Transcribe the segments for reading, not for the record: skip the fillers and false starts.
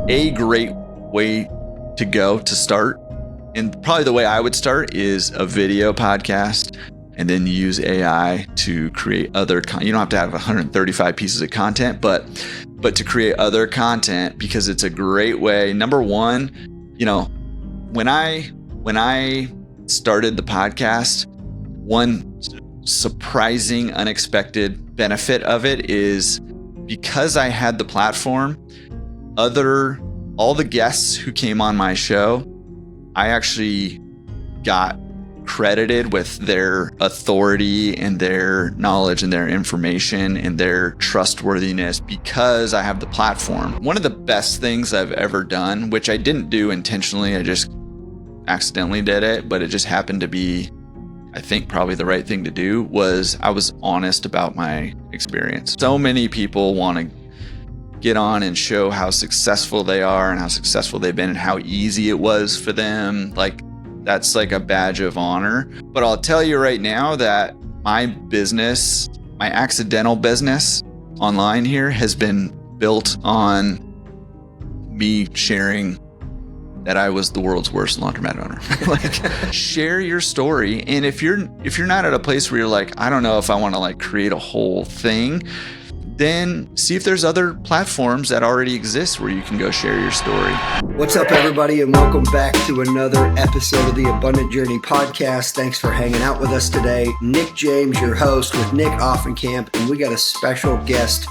a great way to go to start. And probably the way I would start is a video podcast and then use AI to create other you don't have to have 135 pieces of content, but to create other content, because it's a great way. Number one, when I started the podcast, one surprising, unexpected benefit of it is because I had the platform, all the guests who came on my show, I actually got credited with their authority and their knowledge and their information and their trustworthiness because I have the platform. One of the best things I've ever done, which I didn't do intentionally, I just accidentally did it, but it just happened to be, I think, probably the right thing to do, was I was honest about my experience. So many people want to get on and show how successful they are and how successful they've been and how easy it was for them. Like, that's like a badge of honor. But I'll tell you right now that my business, my accidental business online here, has been built on me sharing that I was the world's worst laundromat owner. Like, share your story. And if you're not at a place where you're like, I don't know if I want to like create a whole thing, then see if there's other platforms that already exist where you can go share your story. What's up, everybody, and welcome back to another episode of the Abundant Journey podcast. Thanks for hanging out with us today. Nick James, your host, with Nick Offenkamp, and we got a special guest,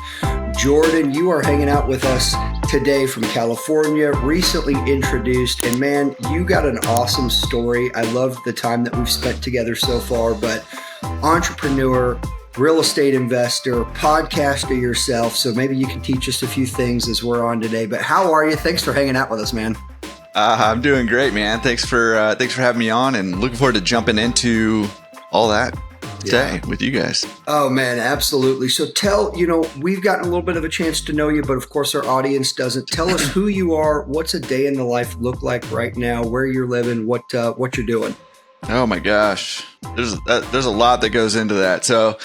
Jordan. You are hanging out with us today from California, recently introduced, and man, you got an awesome story. I love the time that we've spent together so far, but entrepreneur, real estate investor, podcaster yourself. So maybe you can teach us a few things as we're on today. But how are you? Thanks for hanging out with us, man. I'm doing great, man. Thanks for having me on, and looking forward to jumping into all that today with you guys. Oh man, absolutely. So we've gotten a little bit of a chance to know you, but of course our audience doesn't. Tell us who you are. What's a day in the life look like right now? Where you're living? What you're doing? Oh my gosh, there's a lot that goes into that. So,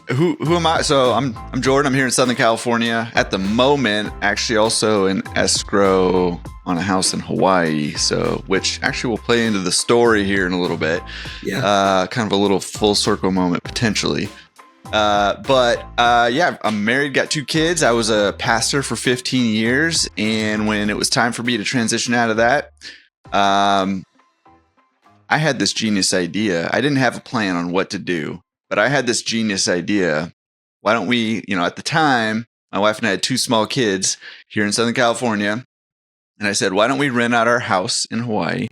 who am I? So I'm Jordan. I'm here in Southern California at the moment. Actually, also in escrow on a house in Hawaii. So, which actually will play into the story here in a little bit. Yeah. Kind of a little full circle moment potentially. I'm married, got 2 kids. I was a pastor for 15 years, and when it was time for me to transition out of that, I had this genius idea. I didn't have a plan on what to do, but I had this genius idea. Why don't we, at the time, my wife and I had 2 small kids here in Southern California. And I said, why don't we rent out our house in Hawaii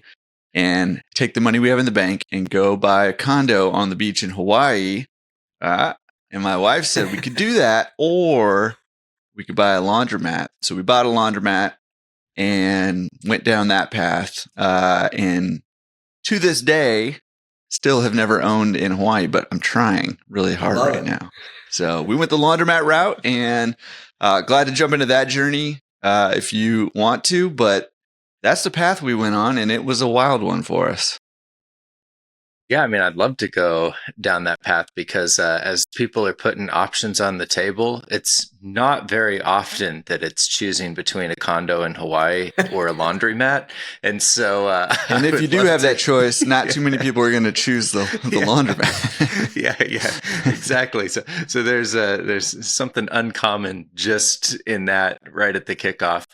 and take the money we have in the bank and go buy a condo on the beach in Hawaii? And my wife said we could do that, or we could buy a laundromat. So we bought a laundromat and went down that path. And to this day, still have never owned in Hawaii, but I'm trying really hard right now. So we went the laundromat route, and glad to jump into that journey if you want to. But that's the path we went on, and it was a wild one for us. Yeah, I mean, I'd love to go down that path because as people are putting options on the table, it's not very often that it's choosing between a condo in Hawaii or a laundromat. And so, and if you do have that choice, not too many people are going to choose the laundromat. yeah, exactly. So there's something uncommon just in that right at the kickoff.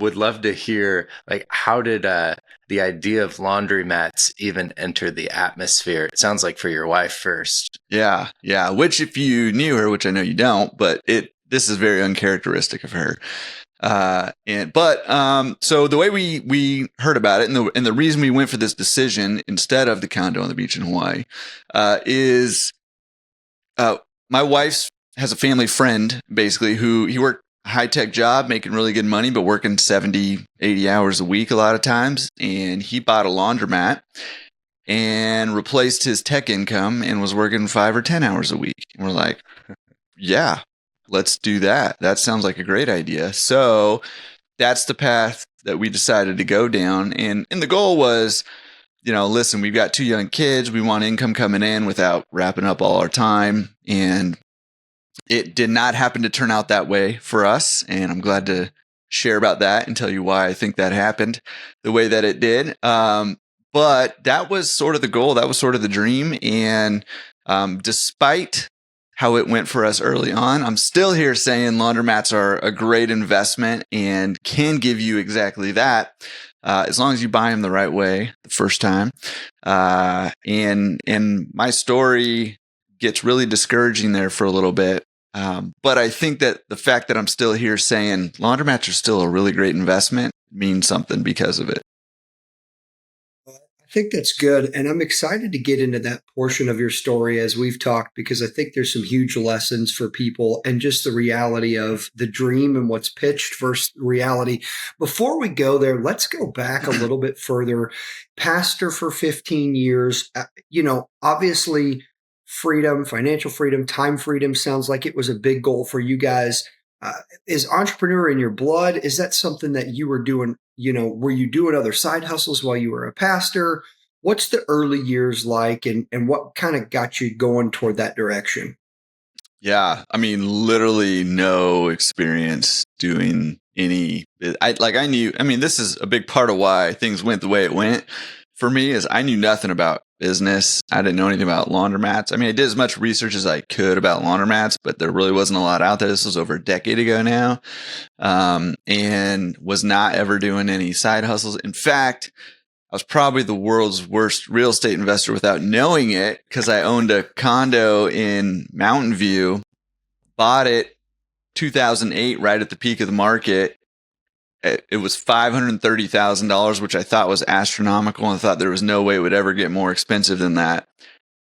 Would love to hear, like, how did the idea of laundromats even enter the atmosphere? It sounds like for your wife first. Yeah. Which, if you knew her, which I know you don't, but this is very uncharacteristic of her. So the way we heard about it, and the reason we went for this decision instead of the condo on the beach in Hawaii, is my wife has a family friend, basically, who he worked high-tech job, making really good money, but working 70, 80 hours a week a lot of times. And he bought a laundromat and replaced his tech income and was working 5 or 10 hours a week. And we're like, yeah, let's do that. That sounds like a great idea. So that's the path that we decided to go down. And the goal was, listen, we've got 2 young kids. We want income coming in without wrapping up all our time. And It did not happen to turn out that way for us, and I'm glad to share about that and tell you why I think that happened the way that it did. But that was sort of the goal. That was sort of the dream. And despite how it went for us early on, I'm still here saying laundromats are a great investment and can give you exactly that, as long as you buy them the right way the first time. And my story gets really discouraging there for a little bit. But I think that the fact that I'm still here saying laundromats are still a really great investment means something because of it. I think that's good. And I'm excited to get into that portion of your story as we've talked, because I think there's some huge lessons for people and just the reality of the dream and what's pitched versus reality. Before we go there, let's go back a little bit further. Pastor for 15 years, obviously freedom, financial freedom, time freedom sounds like it was a big goal for you guys. Is entrepreneur in your blood? Is that something that you were doing? Were you doing other side hustles while you were a pastor? What's the early years like, and what kind of got you going toward that direction? Yeah. I mean, literally no experience doing any, I knew, this is a big part of why things went the way it went for me is I knew nothing about business. I didn't know anything about laundromats. I did as much research as I could about laundromats, but there really wasn't a lot out there. This was over a decade ago now, and was not ever doing any side hustles. In fact, I was probably the world's worst real estate investor without knowing it, because I owned a condo in Mountain View, bought it 2008, right at the peak of the market. It was $530,000, which I thought was astronomical, and I thought there was no way it would ever get more expensive than that.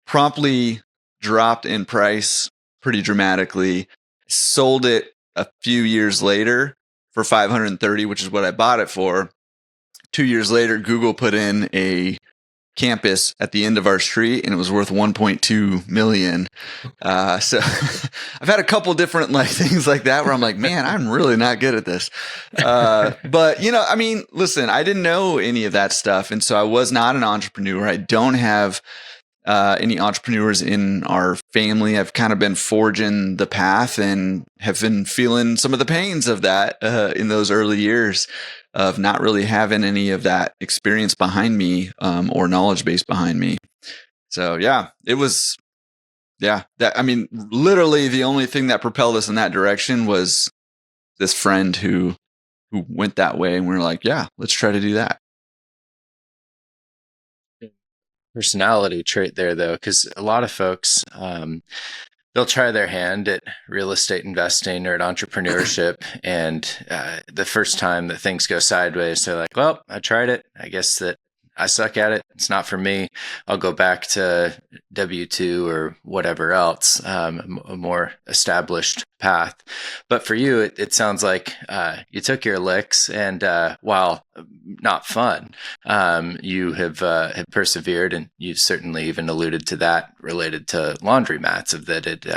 Promptly dropped in price pretty dramatically. Sold it a few years later for $530,000, which is what I bought it for. 2 years later, Google put in a campus at the end of our street, and it was worth $1.2 million. So I've had a couple different things like that where I'm like, man, I'm really not good at this. But listen, I didn't know any of that stuff. And so I was not an entrepreneur. I don't have any entrepreneurs in our family. I've kind of been forging the path and have been feeling some of the pains of that in those early years of not really having any of that experience behind me, or knowledge base behind me. So yeah, it was, literally the only thing that propelled us in that direction was this friend who went that way. And we were like, yeah, let's try to do that. Personality trait there, though, because a lot of folks, they'll try their hand at real estate investing or at entrepreneurship, and the first time that things go sideways, they're like, well, I tried it. I guess that I suck at it. It's not for me. I'll go back to W-2 or whatever else, a more established path. But for you, it sounds like you took your licks, and while not fun, you have persevered, and you certainly even alluded to that related to laundromats, of that it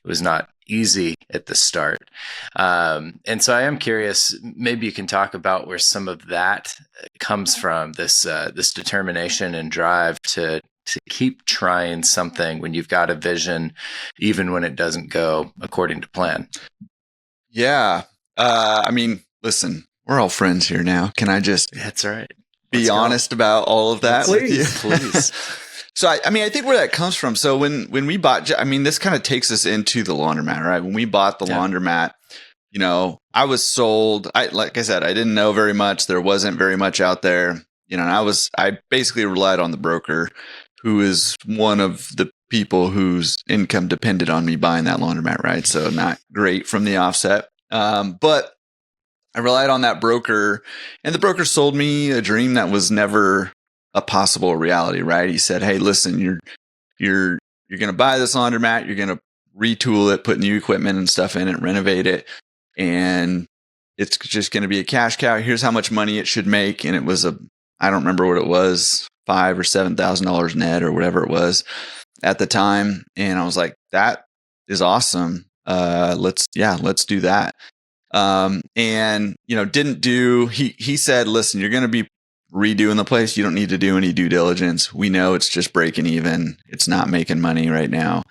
was not easy at the start. And so I am curious, maybe you can talk about where some of that comes from, this determination and drive to keep trying something when you've got a vision, even when it doesn't go according to plan. Yeah. Listen, we're all friends here now. Can I just That's right. be honest about all of that with you? Please. So, I think where that comes from. So when we bought, this kind of takes us into the laundromat, right? When we bought the laundromat, I was sold. Like I said, I didn't know very much. There wasn't very much out there, and I basically relied on the broker, who is one of the people whose income depended on me buying that laundromat, right? So not great from the offset. But I relied on that broker, and the broker sold me a dream that was never a possible reality, right? He said, hey, listen, you're going to buy this laundromat, you're going to retool it, put new equipment and stuff in it, renovate it, and it's just going to be a cash cow. Here's how much money it should make. And it was I don't remember what it was, $5,000 or $7,000 net or whatever it was at the time. And I was like, that is awesome. Let's do that. He said, listen, you're going to be redoing the place. You don't need to do any due diligence. We know it's just breaking even. It's not making money right now.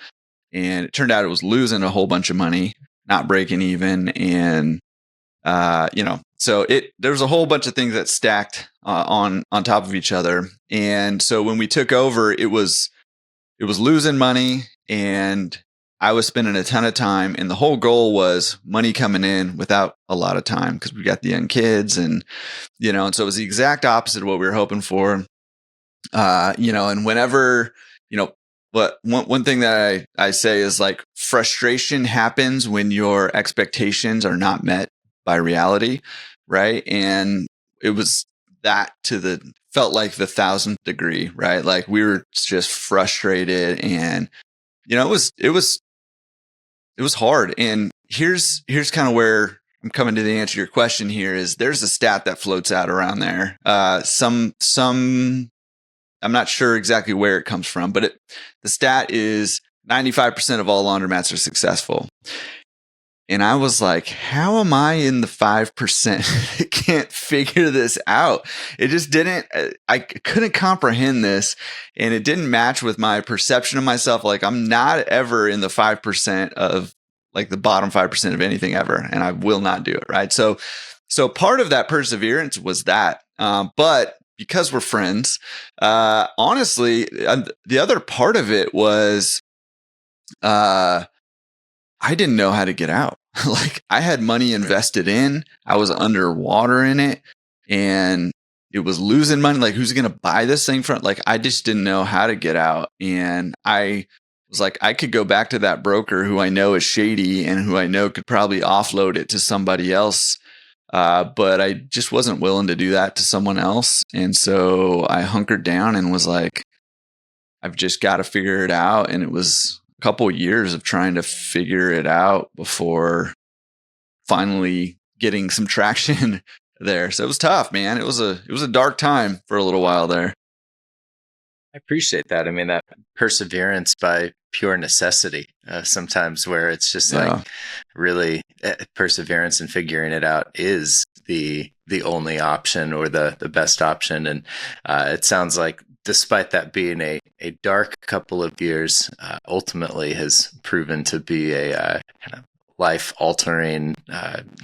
and it turned out it was losing a whole bunch of money, not breaking even. And, so there was a whole bunch of things that stacked on top of each other. And so when we took over, it was losing money, and I was spending a ton of time, and the whole goal was money coming in without a lot of time because we got the young kids, and and so it was the exact opposite of what we were hoping for. And whenever, but one thing that I say is like frustration happens when your expectations are not met by reality, right? And it was that felt like the 1,000th degree, right? Like we were just frustrated, and it was hard. And here's kind of where I'm coming to the answer to your question here is there's a stat that floats out around there. I'm not sure exactly where it comes from, but the stat is 95% of all laundromats are successful. And I was like, how am I in the 5%? I can't figure this out. It just I couldn't comprehend this, and it didn't match with my perception of myself. Like I'm not ever in the 5% of like the bottom 5% of anything ever. And I will not do it. Right. So part of that perseverance was that, but because we're friends, honestly, the other part of it was, I didn't know how to get out. Like I had money invested in, I was underwater in it, and it was losing money. Like who's going to buy this thing from? Like I just didn't know how to get out. And I was like, I could go back to that broker who I know is shady and who I know could probably offload it to somebody else. But I just wasn't willing to do that to someone else. And so I hunkered down and was like, I've just got to figure it out. And it was a couple of years of trying to figure it out before finally getting some traction there. So it was tough, man. It was a dark time for a little while there. I appreciate that. I mean, that perseverance by pure necessity, sometimes where it's just like really perseverance and figuring it out is the only option or the best option. And it sounds like despite that being a dark couple of years, ultimately has proven to be a kind of life-altering,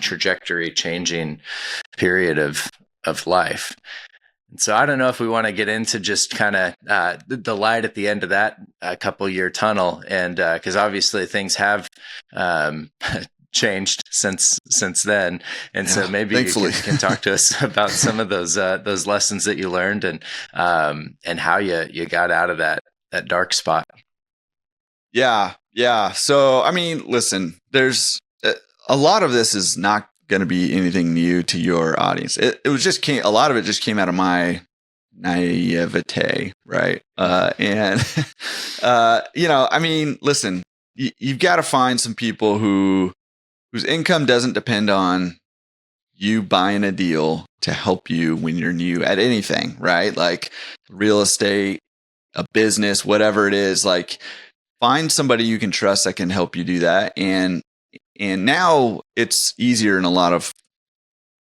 trajectory-changing period of life. And so I don't know if we want to get into just kind of the light at the end of that couple-year tunnel, and because obviously things have changed since then, and so maybe you can talk to us about some of those lessons that you learned and how you got out of that dark spot. Yeah. So I mean, listen, there's a lot of this is not going to be anything new to your audience. It was just a lot of it just came out of my naivete, right? I mean, listen, you've got to find some people whose income doesn't depend on you buying a deal to help you when you're new at anything, right? Like real estate, a business, whatever it is. Like find somebody you can trust that can help you do that. And now it's easier in a lot of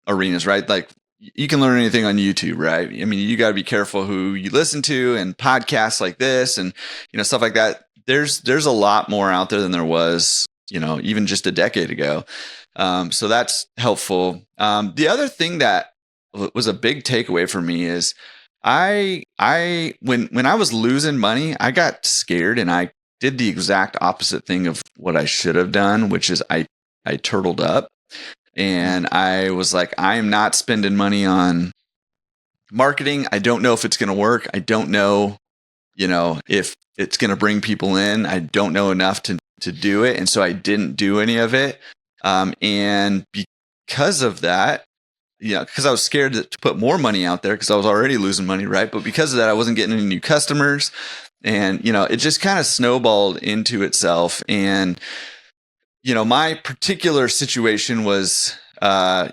arenas, right? Like you can learn anything on YouTube, right? I mean, you got to be careful who you listen to, and podcasts like this and, stuff like that. There's a lot more out there than there was, even just a decade ago. So that's helpful. The other thing that was a big takeaway for me is when I was losing money, I got scared and I did the exact opposite thing of what I should have done, which is I turtled up, and I was like, I am not spending money on marketing. I don't know if it's going to work. I don't know, if it's going to bring people in. I don't know enough to do it. And so I didn't do any of it. And because of that, because I was scared to put more money out there because I was already losing money, right? But because of that, I wasn't getting any new customers. And, it just kind of snowballed into itself. And, my particular situation was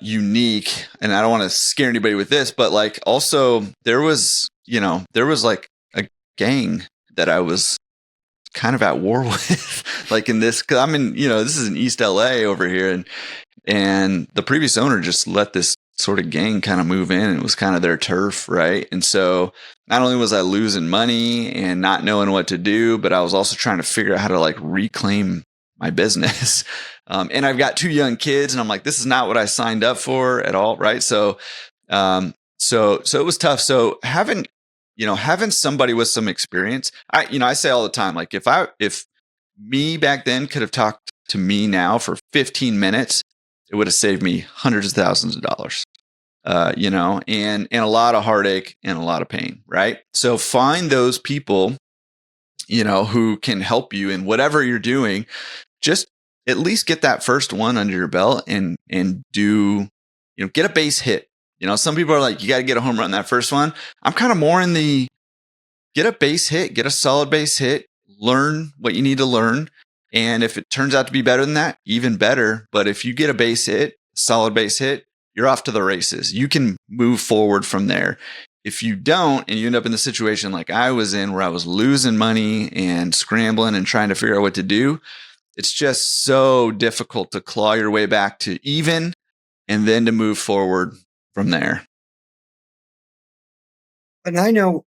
unique, and I don't want to scare anybody with this, but like also there was like a gang that I was kind of at war with, like in this, cause I'm in, this is in East LA over here. And the previous owner just let this sort of gang kind of move in, and it was kind of their turf, right? And so not only was I losing money and not knowing what to do, but I was also trying to figure out how to like reclaim my business. And I've got 2 young kids, and I'm like, this is not what I signed up for at all, right? So it was tough. So having somebody with some experience, I say all the time, like if me back then could have talked to me now for 15 minutes, it would have saved me hundreds of thousands of dollars, and a lot of heartache and a lot of pain, right? So find those people, who can help you in whatever you're doing. Just at least get that first one under your belt and do, get a base hit. Some people are like, you got to get a home run that first one. I'm kind of more in the get a base hit, get a solid base hit, learn what you need to learn. And if it turns out to be better than that, even better. But if you get a base hit, solid base hit, you're off to the races. You can move forward from there. If you don't, and you end up in the situation like I was in, where I was losing money and scrambling and trying to figure out what to do, it's just so difficult to claw your way back to even and then to move forward from there. And I know,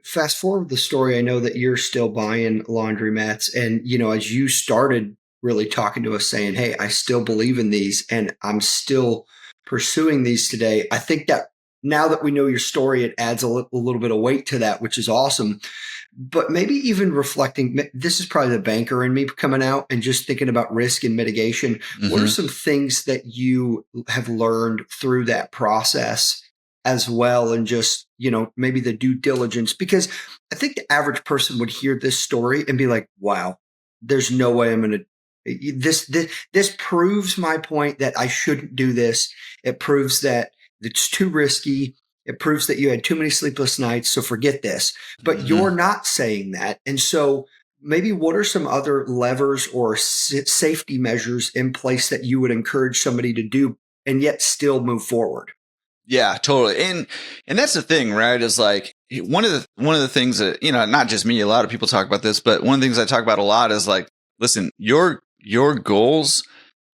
fast forward the story, I know that you're still buying laundromats. And, as you started really talking to us saying, hey, I still believe in these and I'm still pursuing these today. I think that now that we know your story, it adds a little bit of weight to that, which is awesome. But maybe even reflecting, this is probably the banker in me coming out and just thinking about risk and mitigation. Mm-hmm. What are some things that you have learned through that process as well? And just, maybe the due diligence, because I think the average person would hear this story and be like, wow, there's no way I'm going to, this proves my point that I shouldn't do this. It proves that it's too risky. It proves that you had too many sleepless nights. So forget this, but mm-hmm. You're not saying that. And so maybe what are some other levers or safety measures in place that you would encourage somebody to do and yet still move forward? Yeah, totally. And that's the thing, right? Is like one of the things that, not just me, a lot of people talk about this, but one of the things I talk about a lot is like, listen, your goals,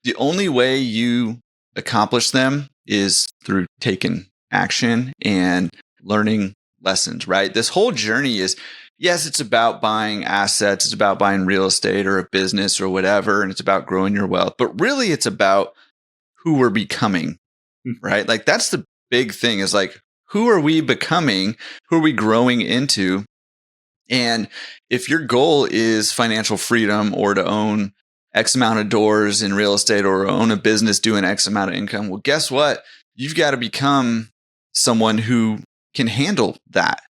the only way you accomplish them is through taking action and learning lessons, right? This whole journey is, yes, it's about buying assets. It's about buying real estate or a business or whatever. And it's about growing your wealth, but really it's about who we're becoming, right? Like that's the big thing, is like, who are we becoming? Who are we growing into? And if your goal is financial freedom or to own X amount of doors in real estate or own a business doing X amount of income, well, guess what? You've got to become someone who can handle that.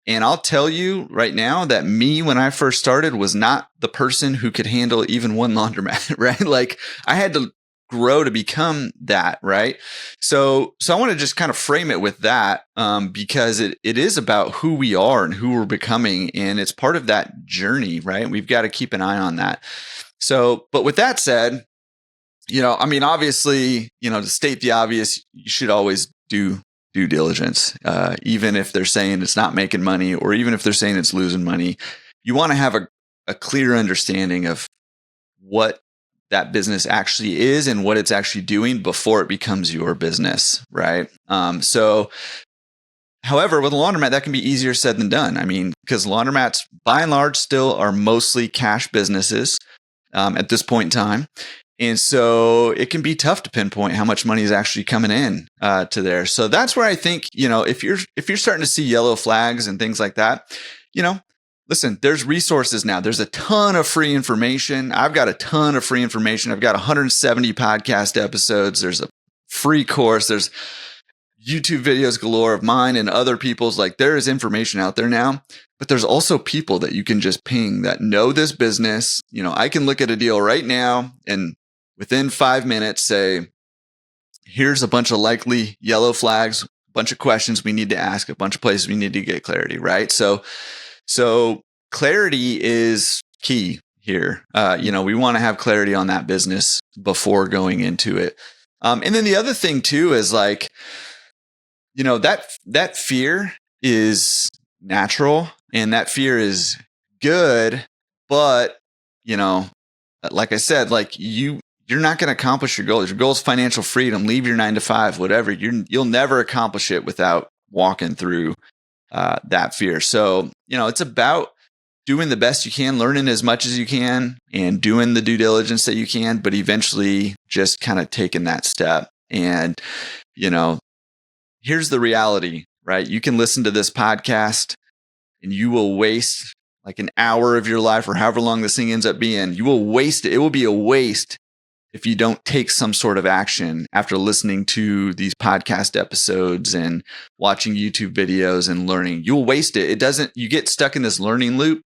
And I'll tell you right now that me, when I first started, was not the person who could handle even one laundromat, right? Like I had to grow to become that, right? So I want to just kind of frame it with that, because it is about who we are and who we're becoming. And it's part of that journey, right? We've got to keep an eye on that. So, but with that said, obviously, to state the obvious, you should always do due diligence, even if they're saying it's not making money, or even if they're saying it's losing money. You want to have a clear understanding of what that business actually is and what it's actually doing before it becomes your business, right? However, with a laundromat, that can be easier said than done. Because laundromats, by and large, still are mostly cash businesses at this point in time. And so it can be tough to pinpoint how much money is actually coming in to there. So that's where I think, if you're starting to see yellow flags and things like that, listen, there's resources now. There's a ton of free information. I've got a ton of free information. I've got 170 podcast episodes. There's a free course. There's YouTube videos galore of mine and other people's. Like, there is information out there now, but there's also people that you can just ping that know this business. I can look at a deal right now and within 5 minutes say, here's a bunch of likely yellow flags, a bunch of questions we need to ask, a bunch of places we need to get clarity, right? So clarity is key here. We want to have clarity on that business before going into it. And then the other thing too is like, that fear is natural and that fear is good, but like I said, like you you're not going to accomplish your goals. Your goal is financial freedom. Leave your 9 to 5, whatever. You'll never accomplish it without walking through that fear. So, it's about doing the best you can, learning as much as you can, and doing the due diligence that you can, but eventually just kind of taking that step. And, here's the reality, right? You can listen to this podcast and you will waste like an hour of your life or however long this thing ends up being. You will waste it. It will be a waste if you don't take some sort of action after listening to these podcast episodes and watching YouTube videos and learning. You'll waste it. You get stuck in this learning loop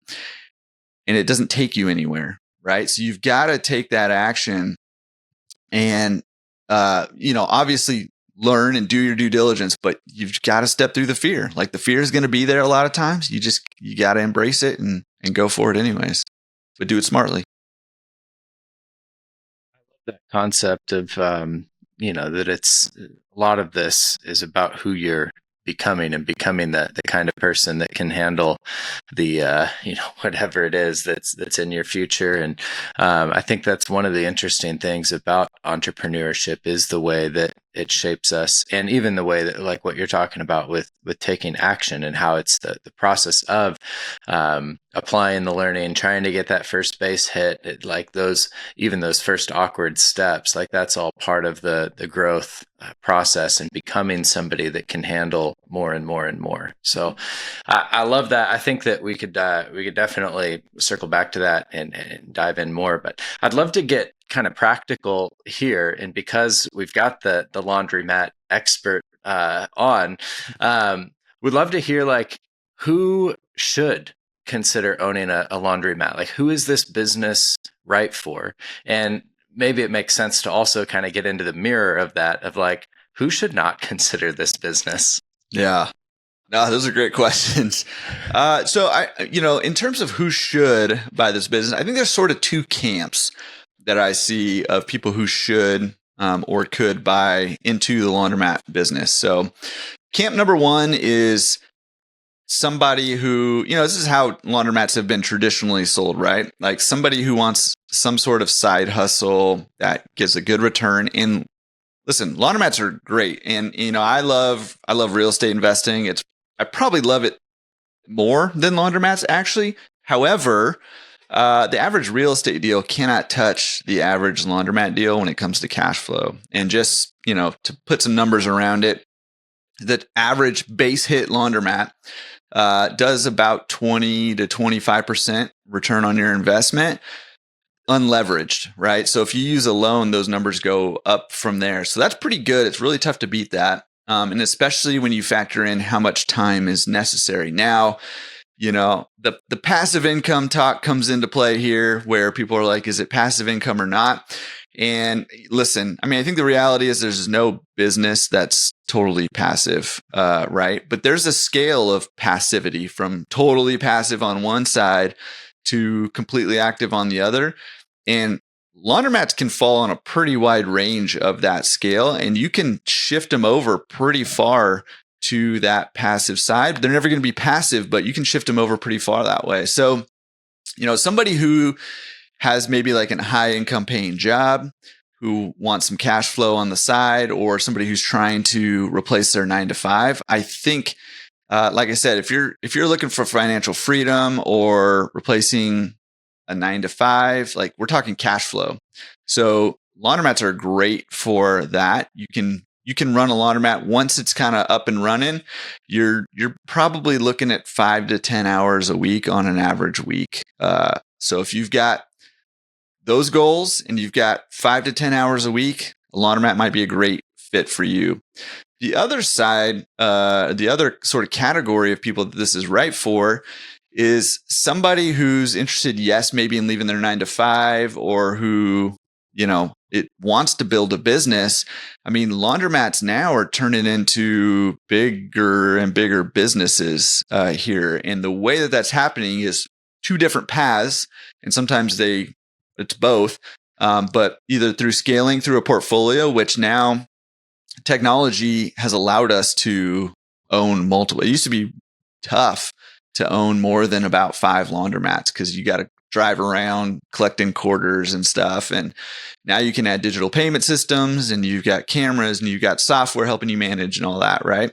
and it doesn't take you anywhere, right? So you've got to take that action and, obviously learn and do your due diligence, but you've got to step through the fear. Like the fear is going to be there a lot of times. You got to embrace it and go for it anyways, but do it smartly. That concept of, that it's a lot of this is about who you're becoming and becoming the kind of person that can handle the, whatever it is that's in your future. And I think that's one of the interesting things about entrepreneurship is the way that it shapes us, and even the way that, like what you're talking about with taking action and how it's the process of applying the learning, trying to get that first base hit, like those first awkward steps, like that's all part of the growth process and becoming somebody that can handle more and more and more. So I love that. I think that we could definitely circle back to that and dive in more, but I'd love to get kind of practical here. And because we've got the laundromat expert on, we'd love to hear like who should consider owning a laundromat. Like who is this business right for? And maybe it makes sense to also kind of get into the mirror of that, of like, who should not consider this business? Yeah. No, those are great questions. So in terms of who should buy this business, I think there's sort of two camps that I see of people who should or could buy into the laundromat business. So camp number one is somebody who, this is how laundromats have been traditionally sold, right? Like somebody who wants some sort of side hustle that gets a good return. And listen, laundromats are great. And, I love real estate investing. I probably love it more than laundromats actually. However, the average real estate deal cannot touch the average laundromat deal when it comes to cash flow. And just, to put some numbers around it, the average base hit laundromat does about 20 to 25% return on your investment unleveraged, right? So if you use a loan, those numbers go up from there. So that's pretty good. It's really tough to beat that. And especially when you factor in how much time is necessary. Now, the passive income talk comes into play here where people are like, is it passive income or not? And listen, I think the reality is there's no business that's totally passive, right? But there's a scale of passivity from totally passive on one side to completely active on the other. And laundromats can fall on a pretty wide range of that scale, and you can shift them over pretty far to that passive side. They're never going to be passive, but you can shift them over pretty far that way. So, somebody who has maybe like a high income paying job, who wants some cash flow on the side, or somebody who's trying to replace their 9 to 5, I think, like I said, if you're looking for financial freedom or replacing a 9 to 5, like we're talking cash flow. So laundromats are great for that. You can run a laundromat once it's kind of up and running. You're probably looking at 5 to 10 hours a week on an average week. So if you've got those goals and you've got 5 to 10 hours a week, a laundromat might be a great fit for you. The other side, the other sort of category of people that this is right for is somebody who's interested, yes, maybe in leaving their 9 to 5, or who, it wants to build a business. Laundromats now are turning into bigger and bigger businesses here. And the way that that's happening is two different paths. And sometimes it's both, but either through scaling through a portfolio, which now technology has allowed us to own multiple. It used to be tough to own more than about 5 laundromats because you got to drive around collecting quarters and stuff. And now you can add digital payment systems, and you've got cameras, and you've got software helping you manage and all that, right?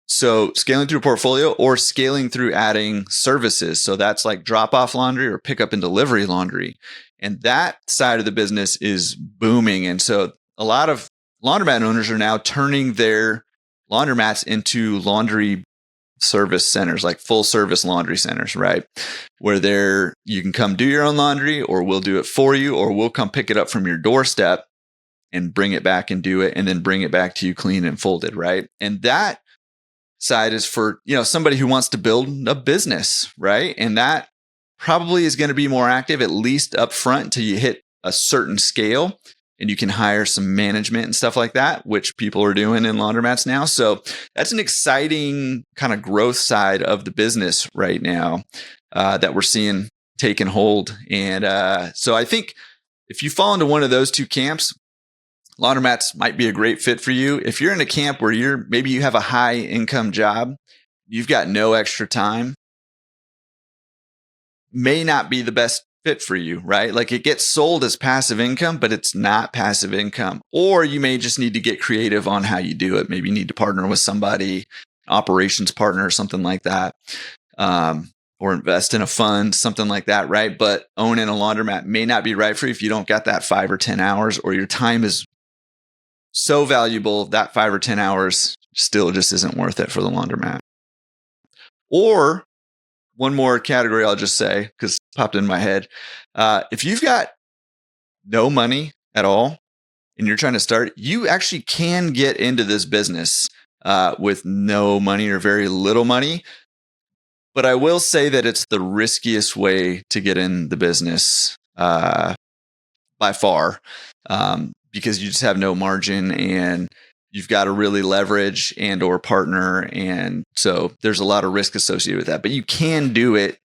So scaling through a portfolio, or scaling through adding services. So that's like drop-off laundry or pick up and delivery laundry. And that side of the business is booming. And so a lot of laundromat owners are now turning their laundromats into laundry service centers, like full service laundry centers, right? Where you can come do your own laundry, or we'll do it for you, or we'll come pick it up from your doorstep and bring it back and do it, and then bring it back to you clean and folded, right? And that side is for, somebody who wants to build a business, right? And that probably is going to be more active, at least up front, until you hit a certain scale and you can hire some management and stuff like that, which people are doing in laundromats now. So that's an exciting kind of growth side of the business right now that we're seeing taking hold. And so I think if you fall into one of those two camps, laundromats might be a great fit for you. If you're in a camp where maybe you have a high income job, you've got no extra time, may not be the best fit for you, right? Like, it gets sold as passive income, but it's not passive income. Or you may just need to get creative on how you do it. Maybe you need to partner with somebody, operations partner or something like that, or invest in a fund, something like that, right? But owning a laundromat may not be right for you if you don't got that 5 or 10 hours, or your time is so valuable that 5 or 10 hours still just isn't worth it for the laundromat. Or one more category I'll just say, because it popped in my head. If you've got no money at all and you're trying to start, you actually can get into this business with no money or very little money. But I will say that it's the riskiest way to get in the business by far, because you just have no margin, and you've got to really leverage and or partner. And so there's a lot of risk associated with that, but you can do it.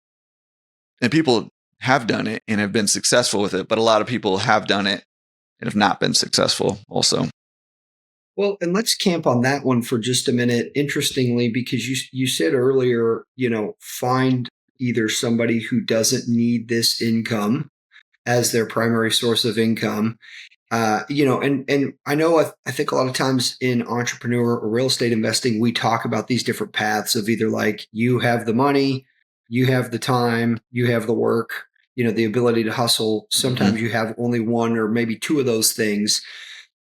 And people have done it and have been successful with it, but a lot of people have done it and have not been successful also. Well, and let's camp on that one for just a minute. Interestingly, because you said earlier, find either somebody who doesn't need this income as their primary source of income. And I know I think a lot of times in entrepreneur or real estate investing, we talk about these different paths of either like, you have the money, you have the time, you have the work, the ability to hustle. Sometimes you have only one or maybe two of those things.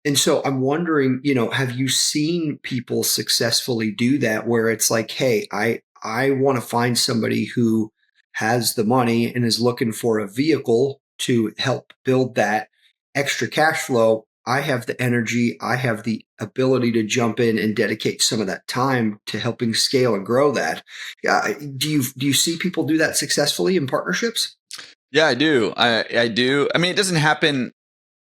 And so I'm wondering, have you seen people successfully do that, where it's like, hey, I want to find somebody who has the money and is looking for a vehicle to help build that extra cash flow. I have the energy, I have the ability to jump in and dedicate some of that time to helping scale and grow that. Do you see people do that successfully in partnerships? Yeah, I do. I do. I mean, it doesn't happen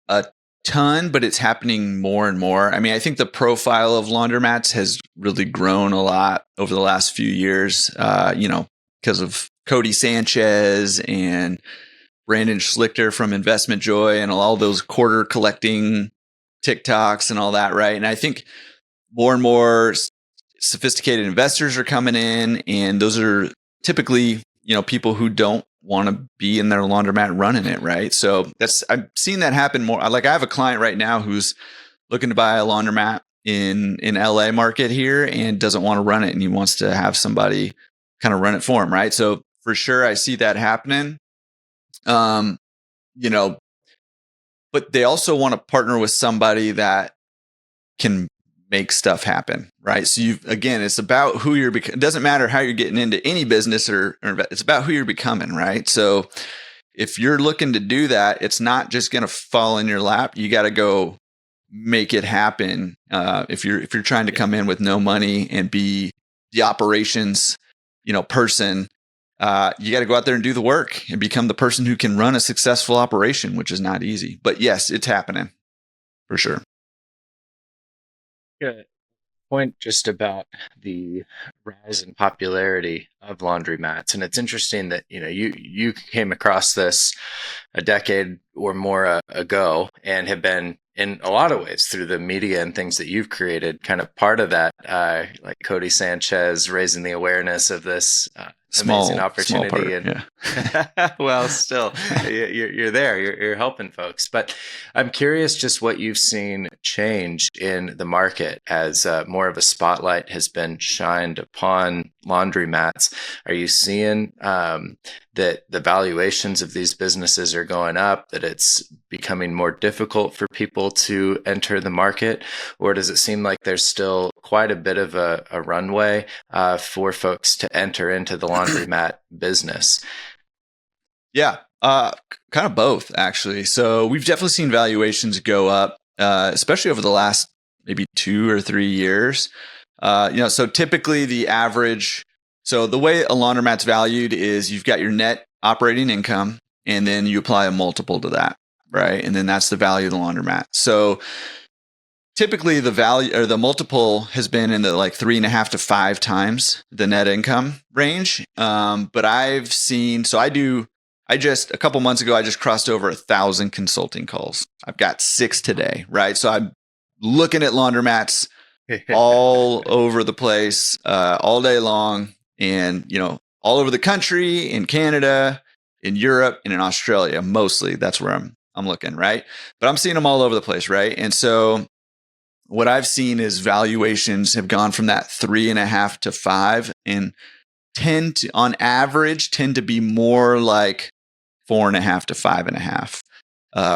a ton, but it's happening more and more. I mean, I think the profile of laundromats has really grown a lot over the last few years, because of Cody Sanchez and Brandon Schlichter from Investment Joy and all those quarter collecting TikToks and all that, right? And I think more and more sophisticated investors are coming in, and those are typically, people who don't want to be in their laundromat running it, right? So I've seen that happen more. Like, I have a client right now who's looking to buy a laundromat in LA market here and doesn't want to run it, and he wants to have somebody kind of run it for him, right? So for sure, I see that happening. But they also want to partner with somebody that can make stuff happen, right? So it's about who you're becoming. It doesn't matter how you're getting into any business or it's about who you're becoming, right? So if you're looking to do that, it's not just going to fall in your lap. You got to go make it happen. If you're trying to come in with no money and be the operations, person, you got to go out there and do the work and become the person who can run a successful operation, which is not easy. But yes, it's happening for sure. Good point just about the rise in popularity of laundromats. And it's interesting that, you came across this a decade or more ago and have been, in a lot of ways, through the media and things that you've created, kind of part of that, like Cody Sanchez raising the awareness of this amazing opportunity. Yeah. Well, still, you're there. You're helping folks. But I'm curious just what you've seen change in the market as more of a spotlight has been shined upon laundromats. Are you seeing that the valuations of these businesses are going up, that it's becoming more difficult for people to enter the market? Or does it seem like there's still quite a bit of a runway for folks to enter into the laundromat business? Yeah, kind of both, actually. So we've definitely seen valuations go up, especially over the last maybe 2 or 3 years. So typically the average, so the way a laundromat's valued is you've got your net operating income, and then you apply a multiple to that, right? And then that's the value of the laundromat. So typically the value or the multiple has been in the like 3.5 to 5 times the net income range. But I've seen, I just a couple months ago, I just crossed over 1,000 consulting calls. I've got 6 today, right? So I'm looking at laundromats all over the place, all day long, and all over the country, in Canada, in Europe, and in Australia. Mostly, that's where I'm looking, right? But I'm seeing them all over the place, right? And so what I've seen is valuations have gone from that 3.5 to 5, and on average, tend to be more like 4.5 to 5.5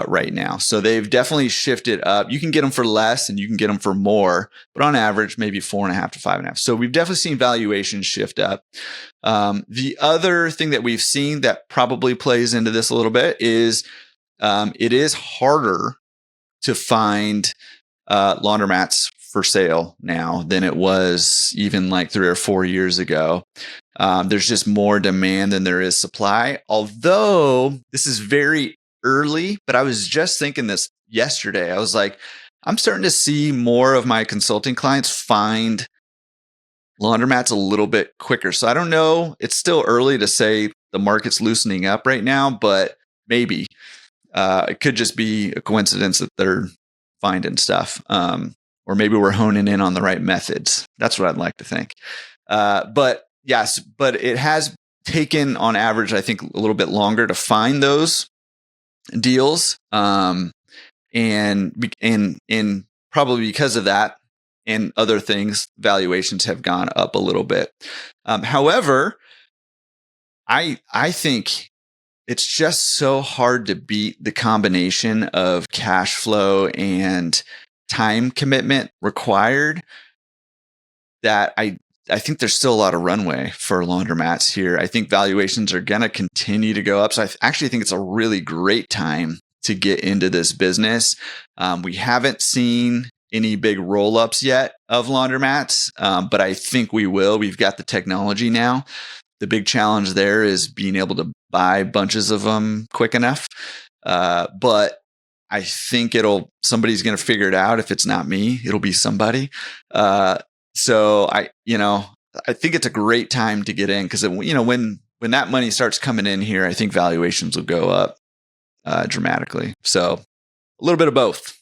right now. So they've definitely shifted up. You can get them for less and you can get them for more, but on average, maybe 4.5 to 5.5. So we've definitely seen valuations shift up. The other thing that we've seen that probably plays into this a little bit is it is harder to find laundromats for sale now than it was even like 3 or 4 years ago. There's just more demand than there is supply. Although this is very early, but I was just thinking this yesterday. I was like, I'm starting to see more of my consulting clients find laundromats a little bit quicker. So I don't know. It's still early to say the market's loosening up right now, but maybe it could just be a coincidence that they're finding stuff. Or maybe we're honing in on the right methods. That's what I'd like to think. But it has taken on average, I think, a little bit longer to find those deals. And probably because of that and other things, valuations have gone up a little bit. However, I think it's just so hard to beat the combination of cash flow and time commitment required that I think there's still a lot of runway for laundromats here. I think valuations are going to continue to go up. So I actually think it's a really great time to get into this business. We haven't seen any big roll-ups yet of laundromats, but I think we will. We've got the technology now. The big challenge there is being able to buy bunches of them quick enough. But I think somebody's going to figure it out. If it's not me, it'll be somebody. So I think it's a great time to get in because when that money starts coming in here, I think valuations will go up dramatically. So a little bit of both.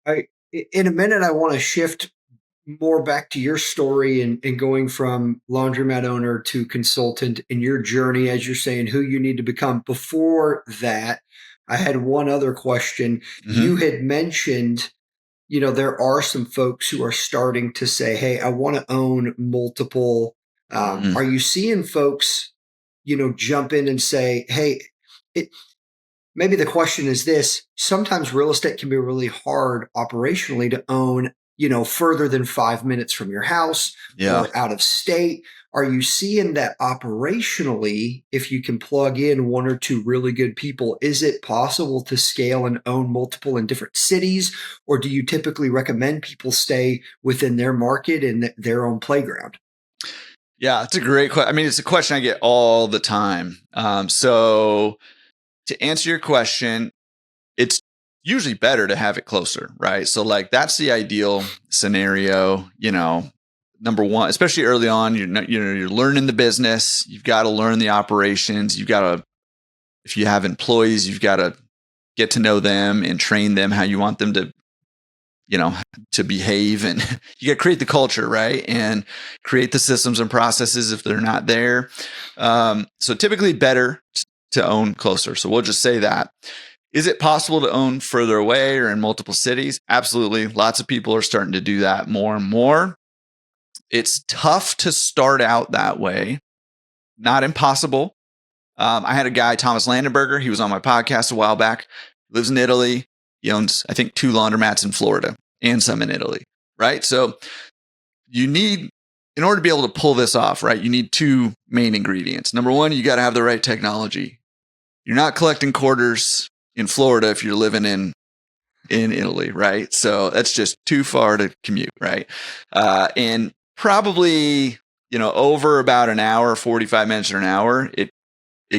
In a minute, I want to shift more back to your story and going from laundromat owner to consultant in your journey, as you're saying, who you need to become. Before that, I had one other question. Mm-hmm. You had mentioned, there are some folks who are starting to say, hey, I want to own multiple. Mm-hmm. Are you seeing folks, jump in and say, hey, maybe the question is this: sometimes real estate can be really hard operationally to own, further than 5 minutes from your house or out of state. Are you seeing that operationally, if you can plug in 1 or 2 really good people, is it possible to scale and own multiple in different cities? Or do you typically recommend people stay within their market and their own playground? Yeah, it's a great question. I mean, it's a question I get all the time. So to answer your question, it's usually better to have it closer, right? So like that's the ideal scenario, number one, especially early on, you're learning the business. You've got to learn the operations. If you have employees, you've got to get to know them and train them how you want them to, to behave, and you got to create the culture, right? And create the systems and processes if they're not there. So typically better to own closer. So we'll just say that. Is it possible to own further away or in multiple cities? Absolutely. Lots of people are starting to do that more and more. It's tough to start out that way. Not impossible. I had a guy, Thomas Landenberger. He was on my podcast a while back. Lives in Italy. He owns, I think, 2 laundromats in Florida and some in Italy, right? So you need, in order to be able to pull this off, right, you need 2 main ingredients. Number one, you got to have the right technology. You're not collecting quarters in Florida if you're living in Italy, right? So that's just too far to commute, right? And probably, over about an hour, 45 minutes or an hour, it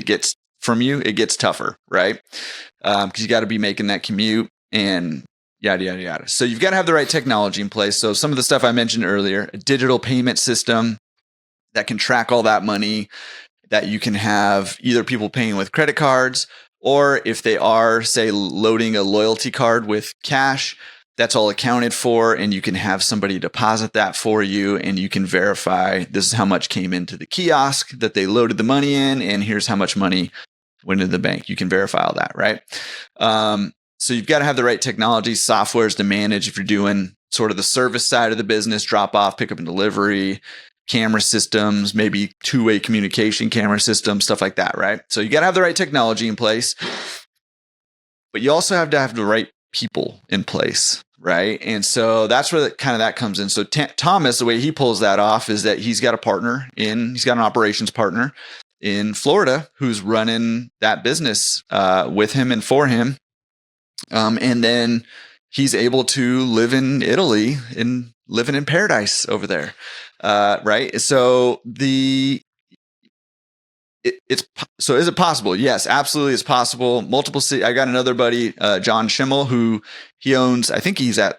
gets it gets tougher, right? Because you got to be making that commute and yada, yada, yada. So you've got to have the right technology in place. So some of the stuff I mentioned earlier, a digital payment system that can track all that money, that you can have either people paying with credit cards, or if they are, say, loading a loyalty card with cash, that's all accounted for, and you can have somebody deposit that for you, and you can verify this is how much came into the kiosk that they loaded the money in, and here's how much money went into the bank. You can verify all that, right? So you've got to have the right technology, softwares to manage if you're doing sort of the service side of the business, drop off, pick up and delivery, camera systems, maybe 2-way communication camera systems, stuff like that, right? So you got to have the right technology in place, but you also have to have the right people in place, right? And so that's where that comes in. So Thomas, the way he pulls that off is that he's got he's got an operations partner in Florida who's running that business with him and for him. And then he's able to live in Italy and living in paradise over there. Right. So so is it possible? Yes, absolutely. It's possible. Multiple cities. I got another buddy, John Schimmel, who he owns, I think he's at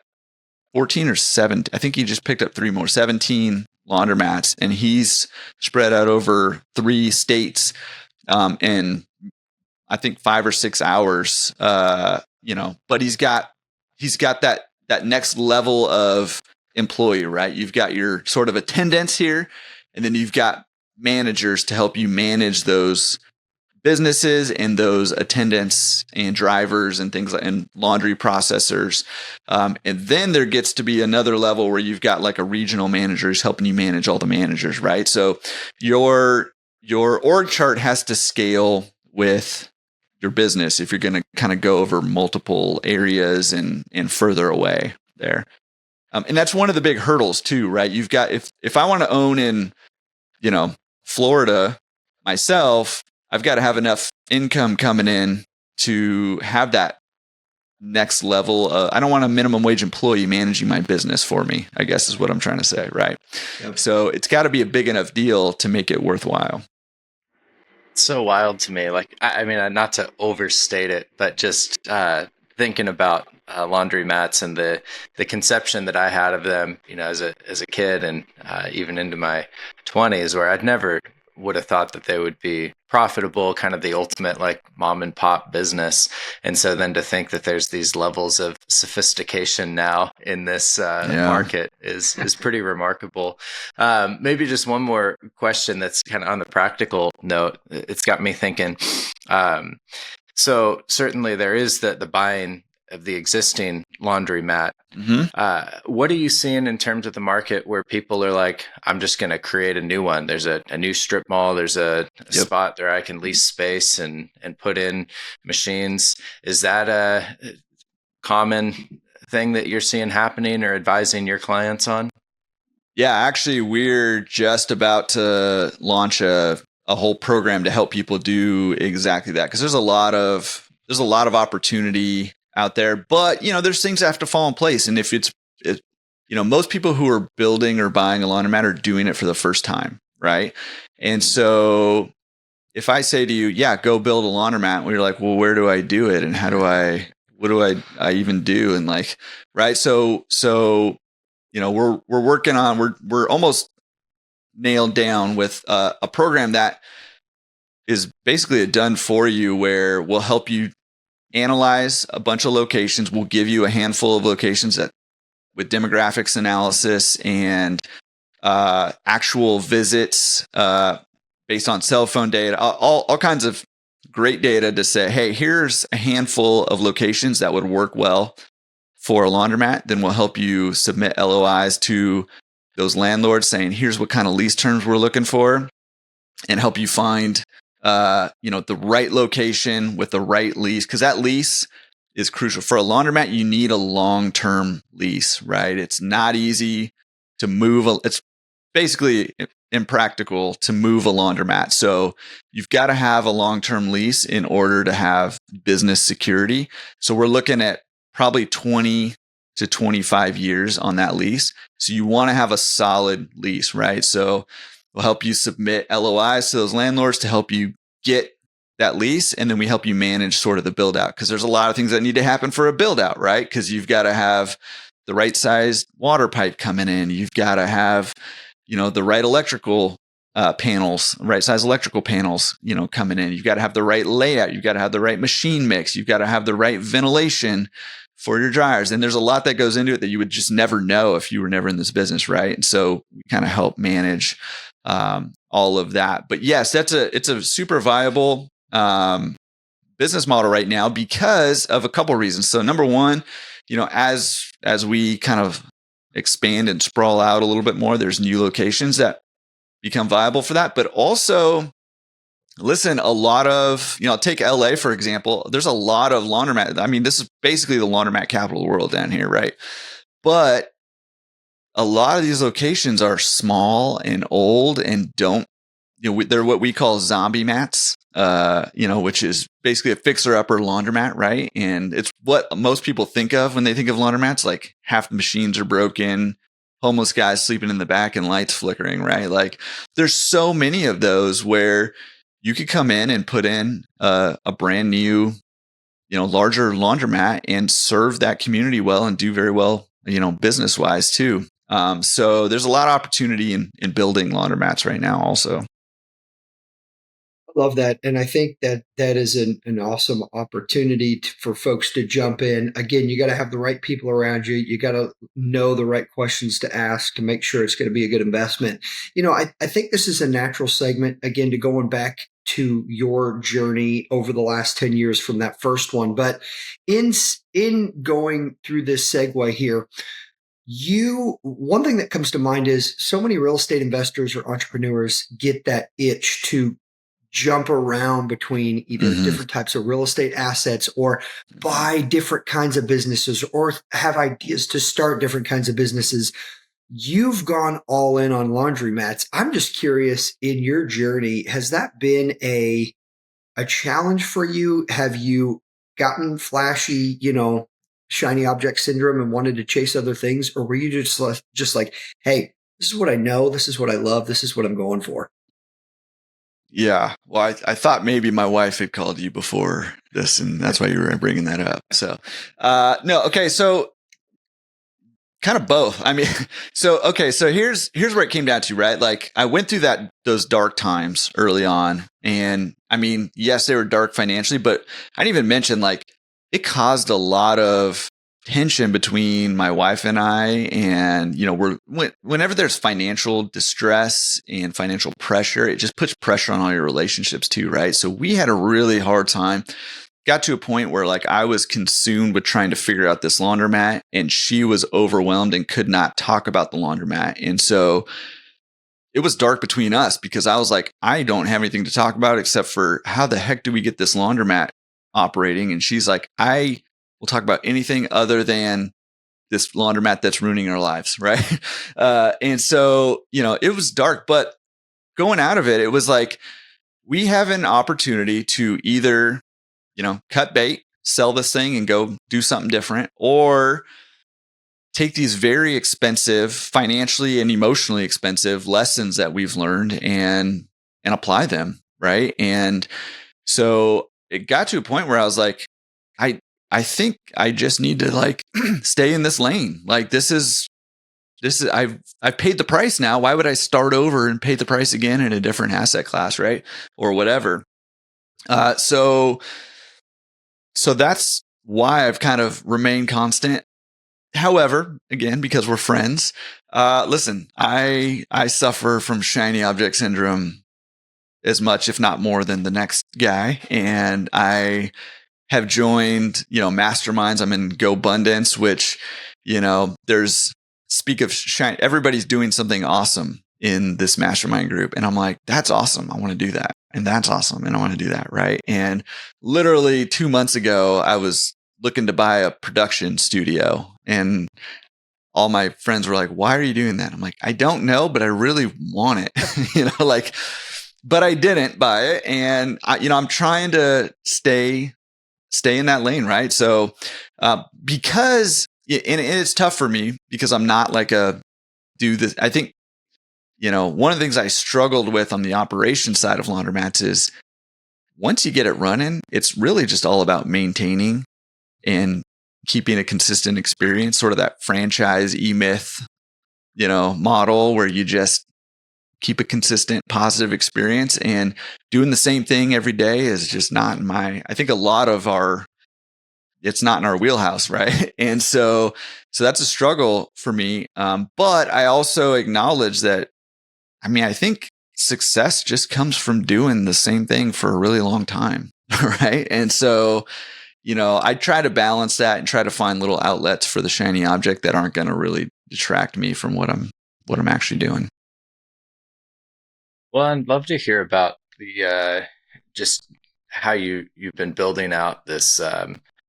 14 or 17. I think he just picked up 3 more, 17 laundromats, and he's spread out over 3 states. And I think 5 or 6 hours, but he's got that next level of employee, right? You've got your sort of attendants here, and then you've got managers to help you manage those businesses and those attendants and drivers and things like, and laundry processors. And then there gets to be another level where you've got like a regional manager who's helping you manage all the managers, right? So your org chart has to scale with your business if you're going to kind of go over multiple areas and further away there. And that's one of the big hurdles too, right? You've got, if I want to own in, Florida myself, I've got to have enough income coming in to have that next level. I don't want a minimum wage employee managing my business for me, I guess is what I'm trying to say, right? Yep. So it's got to be a big enough deal to make it worthwhile. It's so wild to me. Like, I mean, not to overstate it, but just thinking about laundromats and the conception that I had of them, as a kid and even into my 20s, where I'd never would have thought that they would be profitable, kind of the ultimate like mom and pop business. And so then to think that there's these levels of sophistication now in this market is pretty remarkable. Maybe just one more question that's kind of on the practical note. It's got me thinking. So certainly there is the buying of the existing laundromat. Mm-hmm. What are you seeing in terms of the market where people are like, I'm just going to create a new one? There's a new strip mall. There's a spot there I can lease space and put in machines. Is that a common thing that you're seeing happening or advising your clients on? Yeah, actually, we're just about to launch a whole program to help people do exactly that, because there's a lot of opportunity out there, but there's things that have to fall in place. And if most people who are building or buying a laundromat are doing it for the first time, right? And so if I say to you, yeah, go build a laundromat, well, you're like, well, where do I do it? And what do I even do? And like, right. So we're working on, we're almost nailed down with a program that is basically a done for you, where we'll help you analyze a bunch of locations. We'll give you a handful of locations that with demographics analysis and actual visits based on cell phone data, all kinds of great data to say, hey, here's a handful of locations that would work well for a laundromat. Then we'll help you submit LOIs to those landlords saying, here's what kind of lease terms we're looking for, and help you find the right location with the right lease, because that lease is crucial. For a laundromat, you need a long-term lease, right? It's not easy to move. It's basically impractical to move a laundromat. So you've got to have a long-term lease in order to have business security. So we're looking at probably 20 to 25 years on that lease. So you want to have a solid lease, right? So we'll help you submit LOIs to those landlords to help you get that lease. And then we help you manage sort of the build out, because there's a lot of things that need to happen for a build out, right? Because you've got to have the right size water pipe coming in. You've got to have, the right electrical panels, right size electrical panels, coming in. You've got to have the right layout. You've got to have the right machine mix. You've got to have the right ventilation for your dryers. And there's a lot that goes into it that you would just never know if you were never in this business, right? And so we kind of help manage all of that. But yes, it's a super viable business model right now because of a couple of reasons. So number one, as we kind of expand and sprawl out a little bit more, there's new locations that become viable for that. But also, listen, a lot of, take LA, for example, there's a lot of laundromat. I mean, this is basically the laundromat capital of the world down here, right? But a lot of these locations are small and old and don't, they're what we call zombie mats, which is basically a fixer-upper laundromat, right? And it's what most people think of when they think of laundromats, like half the machines are broken, homeless guys sleeping in the back and lights flickering, right? Like there's so many of those where you could come in and put in a brand new, larger laundromat and serve that community well and do very well, business-wise too. So there's a lot of opportunity in building laundromats right now also. Love that. And I think that is an awesome opportunity for folks to jump in. Again, you got to have the right people around you. You got to know the right questions to ask to make sure it's going to be a good investment. I think this is a natural segment, again, to going back to your journey over the last 10 years from that first one. But in going through this segue here, one thing that comes to mind is so many real estate investors or entrepreneurs get that itch to jump around between either different types of real estate assets or buy different kinds of businesses or have ideas to start different kinds of businesses. You've gone all in on laundromats. I'm just curious, in your journey, has that been a challenge for you? Have you gotten flashy, shiny object syndrome and wanted to chase other things? Or were you just like, hey, this is what I know. This is what I love. This is what I'm going for. Yeah. Well, I thought maybe my wife had called you before this, and that's why you were bringing that up. So, no. Okay. So kind of both. I mean, so here's where it came down to, right? Like I went through those dark times early on, and I mean, yes, they were dark financially, but I didn't even mention like it caused a lot of tension between my wife and I. And, whenever there's financial distress and financial pressure, it just puts pressure on all your relationships too, right? So we had a really hard time. Got to a point where like I was consumed with trying to figure out this laundromat, and she was overwhelmed and could not talk about the laundromat. And so it was dark between us because I was like, I don't have anything to talk about except for how the heck do we get this laundromat operating? And she's like, we'll talk about anything other than this laundromat that's ruining our lives, right? And so, it was dark, but going out of it, it was like, we have an opportunity to either, cut bait, sell this thing and go do something different, or take these very expensive, financially and emotionally expensive lessons that we've learned and apply them, right? And so it got to a point where I was like, I think I just need to like stay in this lane. Like this is I've paid the price now. Why would I start over and pay the price again in a different asset class, right? Or whatever. So that's why I've kind of remained constant however, again, because we're friends, listen, I suffer from shiny object syndrome as much, if not more, than the next guy. And I have joined, masterminds. I'm in GoBundance, which, speak of shine. Everybody's doing something awesome in this mastermind group. And I'm like, that's awesome. I want to do that. And that's awesome. And I want to do that. Right. And literally 2 months ago, I was looking to buy a production studio, and all my friends were like, why are you doing that? I'm like, I don't know, but I really want it, but I didn't buy it. And I'm trying to stay in that lane. Right. So, because, and it's tough for me because I'm not like do this. I think, one of the things I struggled with on the operations side of laundromats is once you get it running, it's really just all about maintaining and keeping a consistent experience, sort of that franchise e-myth, model where you just keep a consistent positive experience, and doing the same thing every day is just not I think a lot of it's not in our wheelhouse. Right. And so that's a struggle for me. But I also acknowledge that, I think success just comes from doing the same thing for a really long time. Right. And so, I try to balance that and try to find little outlets for the shiny object that aren't going to really detract me from what I'm actually doing. Well, I'd love to hear about the just how you've been building out this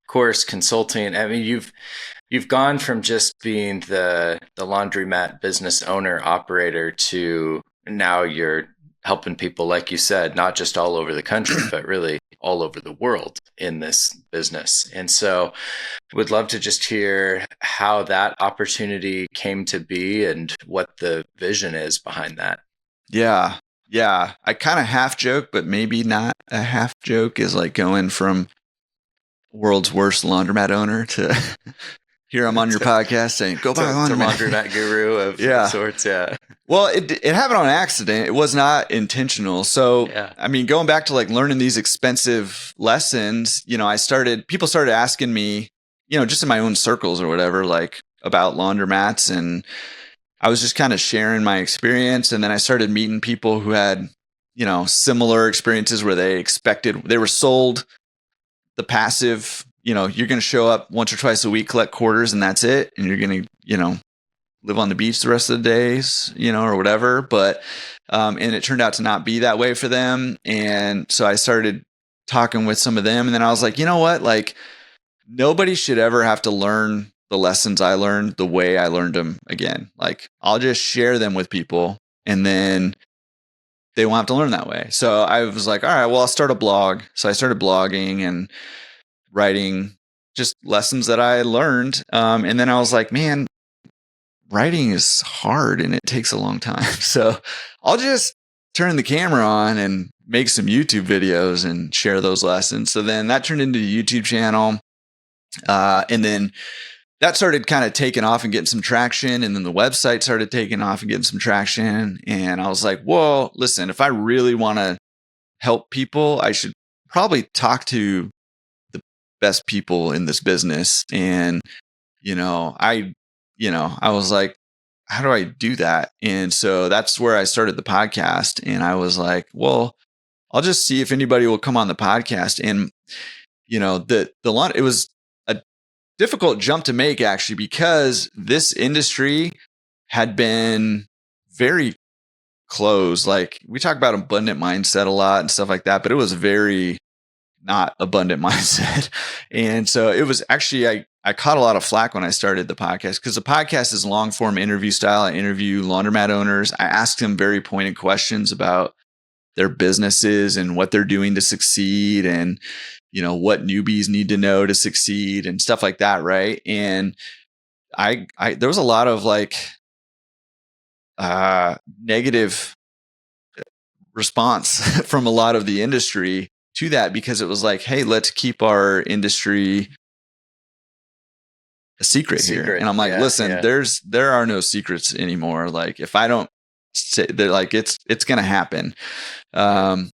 course consulting. I mean, you've gone from just being the laundromat business owner operator to now you're helping people, like you said, not just all over the country, but really all over the world in this business. And so would love to just hear how that opportunity came to be and what the vision is behind that. Yeah. Yeah. I kind of half joke, but maybe not a half joke, is like going from world's worst laundromat owner to here I'm on your podcast saying, go buy a laundromat. Laundromat guru of sorts. Yeah. Well, it happened on accident. It was not intentional. So, going back to like learning these expensive lessons, people started asking me, just in my own circles or whatever, like about laundromats. And I was just kind of sharing my experience. And then I started meeting people who had, similar experiences where they were sold the passive, you're going to show up once or twice a week, collect quarters, and that's it. And you're going to, live on the beach the rest of the days, or whatever. But, and it turned out to not be that way for them. And so I started talking with some of them, and then I was like, you know what? Like, nobody should ever have to learn the lessons I learned the way I learned them again. Like, I'll just share them with people, and then they won't have to learn that way. So I was like, all right, well, I'll start a blog. So I started blogging and writing just lessons that I learned. And then I was like, man, writing is hard and it takes a long time. So I'll just turn the camera on and make some YouTube videos and share those lessons. So then that turned into a YouTube channel. And then that started kind of taking off and getting some traction. And then the website started taking off and getting some traction. And I was like, well, listen, if I really want to help people, I should probably talk to the best people in this business. And, I was like, how do I do that? And so that's where I started the podcast. And I was like, well, I'll just see if anybody will come on the podcast. And, it was a difficult jump to make, actually, because this industry had been very closed. Like, we talk about abundant mindset a lot and stuff like that, but it was very not abundant mindset. And so it was actually, I caught a lot of flack when I started the podcast, because the podcast is long form interview style. I interview laundromat owners. I ask them very pointed questions about their businesses and what they're doing to succeed, and, what newbies need to know to succeed and stuff like that. Right. And there was a lot of like, negative response from a lot of the industry to that, because it was like, hey, let's keep our industry a secret here. And I'm like, listen, there are no secrets anymore. Like, if I don't say, they're like, it's going to happen.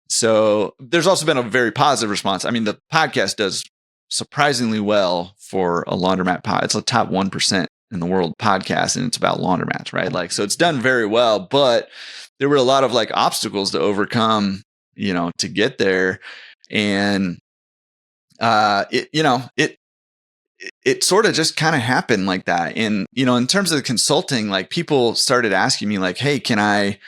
So there's also been a very positive response. I mean, the podcast does surprisingly well for a laundromat pod. It's a top 1% in the world podcast, and it's about laundromats, right? Like, so it's done very well, but there were a lot of like obstacles to overcome, to get there. And, it sort of just kind of happened like that. And, in terms of the consulting, like people started asking me like, hey, can I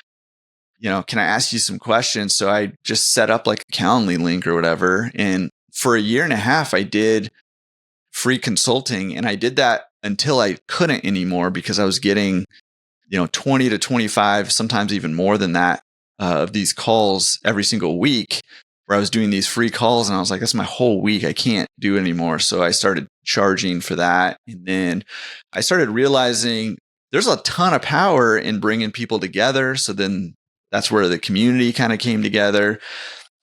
ask you some questions? So I just set up like a Calendly link or whatever. And for a year and a half, I did free consulting, and I did that until I couldn't anymore because I was getting, 20 to 25, sometimes even more than that, of these calls every single week where I was doing these free calls. And I was like, that's my whole week. I can't do it anymore. So I started charging for that. And then I started realizing there's a ton of power in bringing people together. So then that's where the community kind of came together.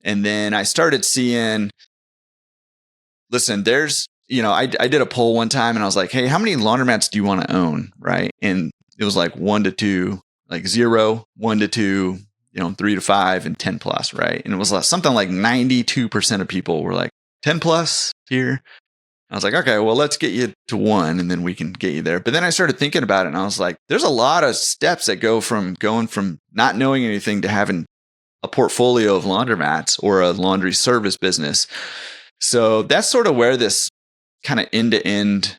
And then I started seeing, listen, there's, I did a poll one time and I was like, hey, how many laundromats do you want to own? Right. And it was like 1 to 2, like 0, 1 to 2, 3 to 5, and 10 plus. Right. And it was like something like 92% of people were like 10 plus here. I was like, okay, well, let's get you to 1 and then we can get you there. But then I started thinking about it and I was like, there's a lot of steps that go from going from not knowing anything to having a portfolio of laundromats or a laundry service business. So that's sort of where this kind of end-to-end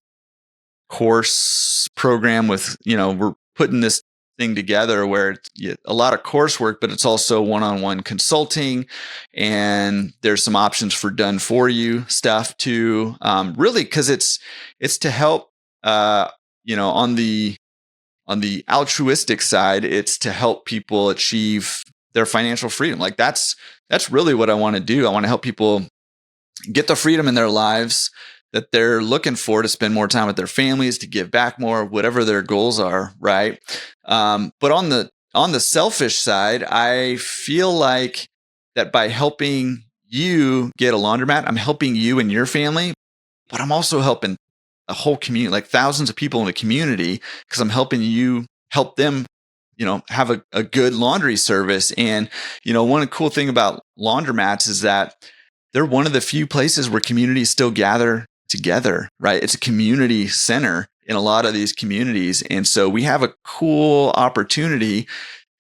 course program with, we're putting this thing together where it's a lot of coursework, but it's also one-on-one consulting, and there's some options for done for you stuff too. Really, because it's to help, on the altruistic side, it's to help people achieve their financial freedom. Like that's really what I want to do. I want to help people get the freedom in their lives that they're looking for to spend more time with their families, to give back more, whatever their goals are, right? But on the selfish side, I feel like that by helping you get a laundromat, I'm helping you and your family, but I'm also helping a whole community, like thousands of people in the community, because I'm helping you help them, have a good laundry service. And, one cool thing about laundromats is that they're one of the few places where communities still gather together, right? It's a community center in a lot of these communities. And so we have a cool opportunity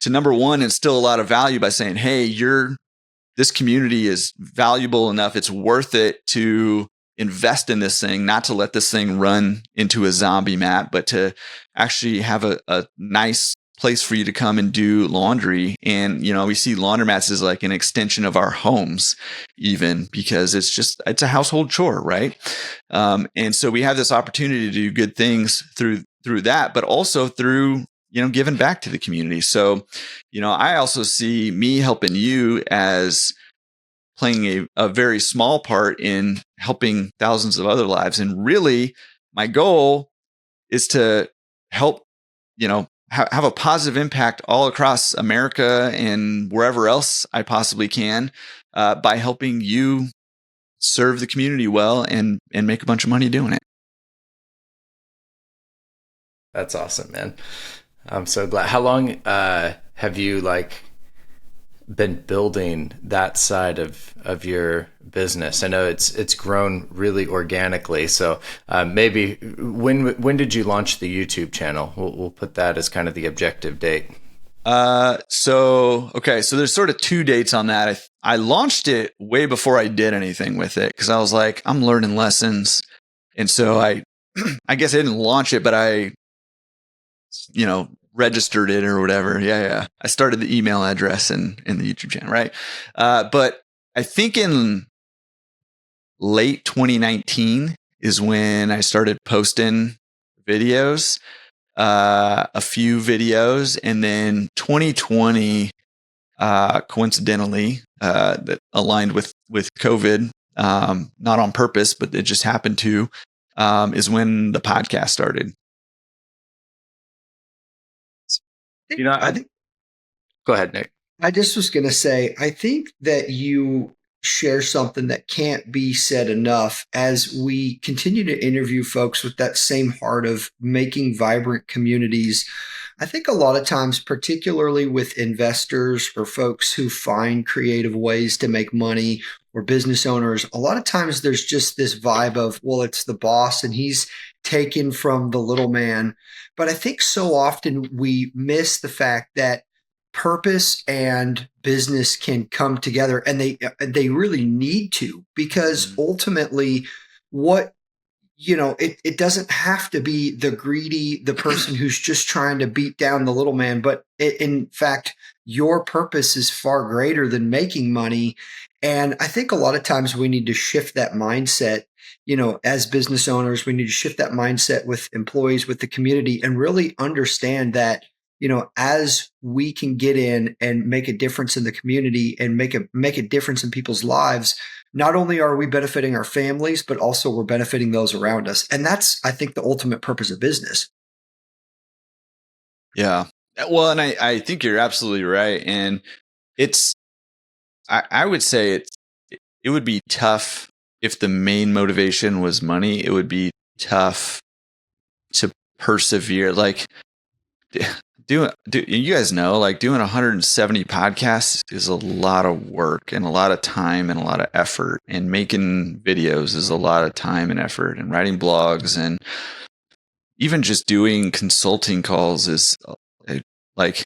to, number one, instill a lot of value by saying, hey, this community is valuable enough. It's worth it to invest in this thing, not to let this thing run into a zombie mat, but to actually have a nice place for you to come and do laundry. And, we see laundromats as like an extension of our homes, even because it's a household chore, right? And so we have this opportunity to do good things through that, but also through, giving back to the community. So, I also see me helping you as playing a very small part in helping thousands of other lives. And really, my goal is to help, have a positive impact all across America and wherever else I possibly can, by helping you serve the community well and make a bunch of money doing it. That's awesome, man. I'm so glad. How long have you been building that side of your business? I know it's grown really organically. So maybe when did you launch the YouTube channel? We'll put that as kind of the objective date. So there's sort of 2 dates on that. I launched it way before I did anything with it because I was like, I'm learning lessons, and so I guess I didn't launch it, but I registered it or whatever. Yeah. I started the email address in the YouTube channel, right? But I think in late 2019 is when I started posting videos, a few videos, and then 2020, coincidentally, that aligned with COVID, not on purpose, but it just happened to, is when the podcast started. I think. Go ahead, Nick. I just was going to say, I think that you share something that can't be said enough as we continue to interview folks with that same heart of making vibrant communities. I think a lot of times, particularly with investors or folks who find creative ways to make money or business owners, a lot of times there's just this vibe of, well, it's the boss and he's taken from the little man. But I think so often we miss the fact that purpose and business can come together, and they really need to, because ultimately what it doesn't have to be the person who's just trying to beat down the little man, but in fact, your purpose is far greater than making money. And I think a lot of times we need to shift that mindset. As business owners, we need to shift that mindset with employees, with the community, and really understand that, as we can get in and make a difference in the community and make a difference in people's lives, not only are we benefiting our families, but also we're benefiting those around us. And that's, I think, the ultimate purpose of business. Yeah. Well, and I think you're absolutely right. And I would say it would be tough if the main motivation was money. It would be tough to persevere. Like, you guys know, like doing 170 podcasts is a lot of work and a lot of time and a lot of effort, and making videos is a lot of time and effort, and writing blogs, and even just doing consulting calls is like,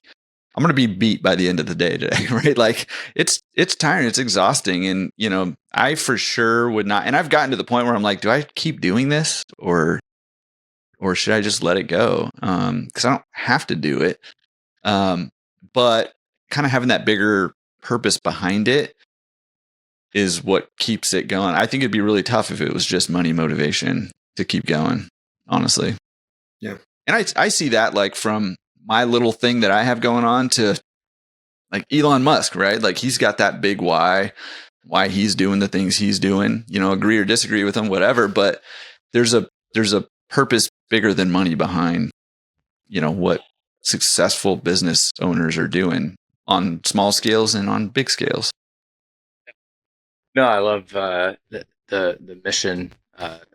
I'm going to be beat by the end of the day today, right? Like it's tiring, it's exhausting. And, I for sure would not. And I've gotten to the point where I'm like, do I keep doing this or should I just let it go? Cause I don't have to do it. But kind of having that bigger purpose behind it is what keeps it going. I think it'd be really tough if it was just money motivation to keep going, honestly. Yeah. And I see that like from my little thing that I have going on to like Elon Musk, right? Like he's got that big why he's doing the things he's doing, agree or disagree with him, whatever. But there's a purpose bigger than money behind, what successful business owners are doing on small scales and on big scales. No, I love the mission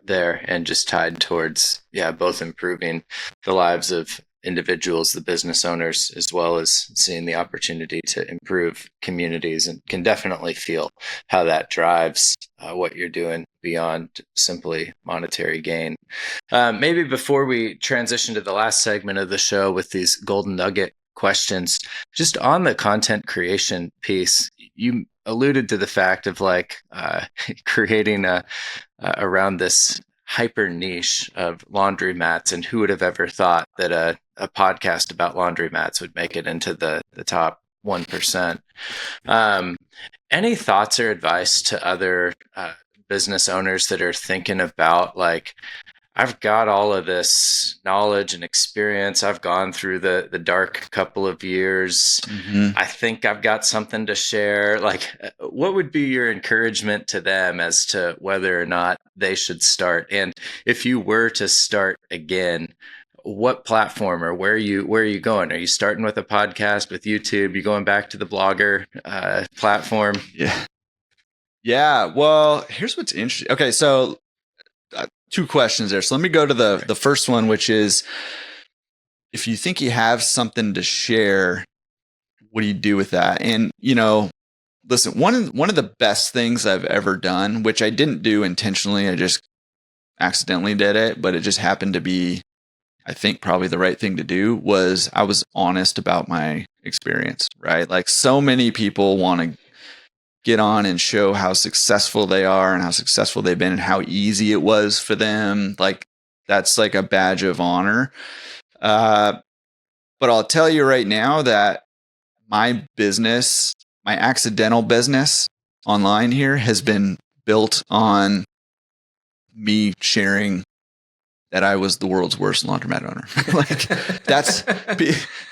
there, and just tied towards both improving the lives of individuals, the business owners, as well as seeing the opportunity to improve communities, and can definitely feel how that drives what you're doing beyond simply monetary gain. Maybe before we transition to the last segment of the show with these golden nugget questions, just on the content creation piece, you alluded to the fact of like creating around this hyper niche of laundromats, and who would have ever thought that a podcast about laundromats would make it into the top 1%. Any thoughts or advice to other business owners that are thinking about like, I've got all of this knowledge and experience. I've gone through the dark couple of years. Mm-hmm. I think I've got something to share. Like, what would be your encouragement to them as to whether or not they should start? And if you were to start again, what platform or where are you going? Are you starting with a podcast, with YouTube? You going back to the blogger platform? Yeah. Well, here's what's interesting. Okay, so two questions there. So let me go to the first one, which is, if you think you have something to share, what do you do with that? And, listen, one of the best things I've ever done, which I didn't do intentionally, I just accidentally did it, but it just happened to be, I think, probably the right thing to do, was I was honest about my experience, right? Like, so many people want to get on and show how successful they are and how successful they've been and how easy it was for them. Like, that's like a badge of honor. But I'll tell you right now that my business, my accidental business online here, has been built on me sharing that I was the world's worst laundromat owner. Like, that's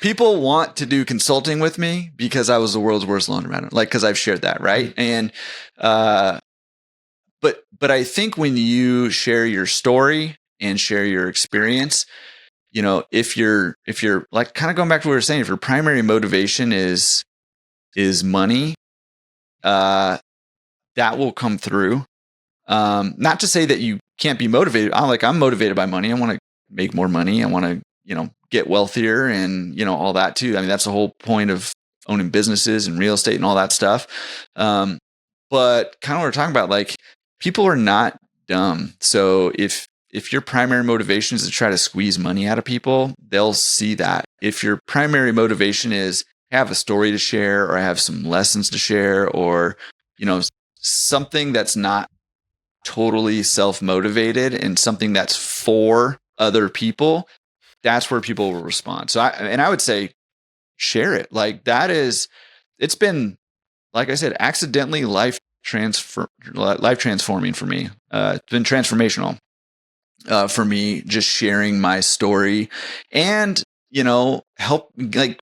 people want to do consulting with me because I was the world's worst laundromat owner. Like, because I've shared that, right? And but I think when you share your story and share your experience, if you're like, kind of going back to what we were saying, if your primary motivation is money, that will come through. Not to say that you can't be motivated. I'm motivated by money. I want to make more money. I want to, get wealthier and, all that too. I mean, that's the whole point of owning businesses and real estate and all that stuff. But kind of what we're talking about, like, people are not dumb. So if if your primary motivation is to try to squeeze money out of people, they'll see that. If your primary motivation is I have a story to share, or I have some lessons to share, or, something that's not totally self-motivated and something that's for other people, that's where people will respond. So I would say share it. Like it's been, like I said, accidentally life transforming for me. It's been transformational for me, just sharing my story and, help, like,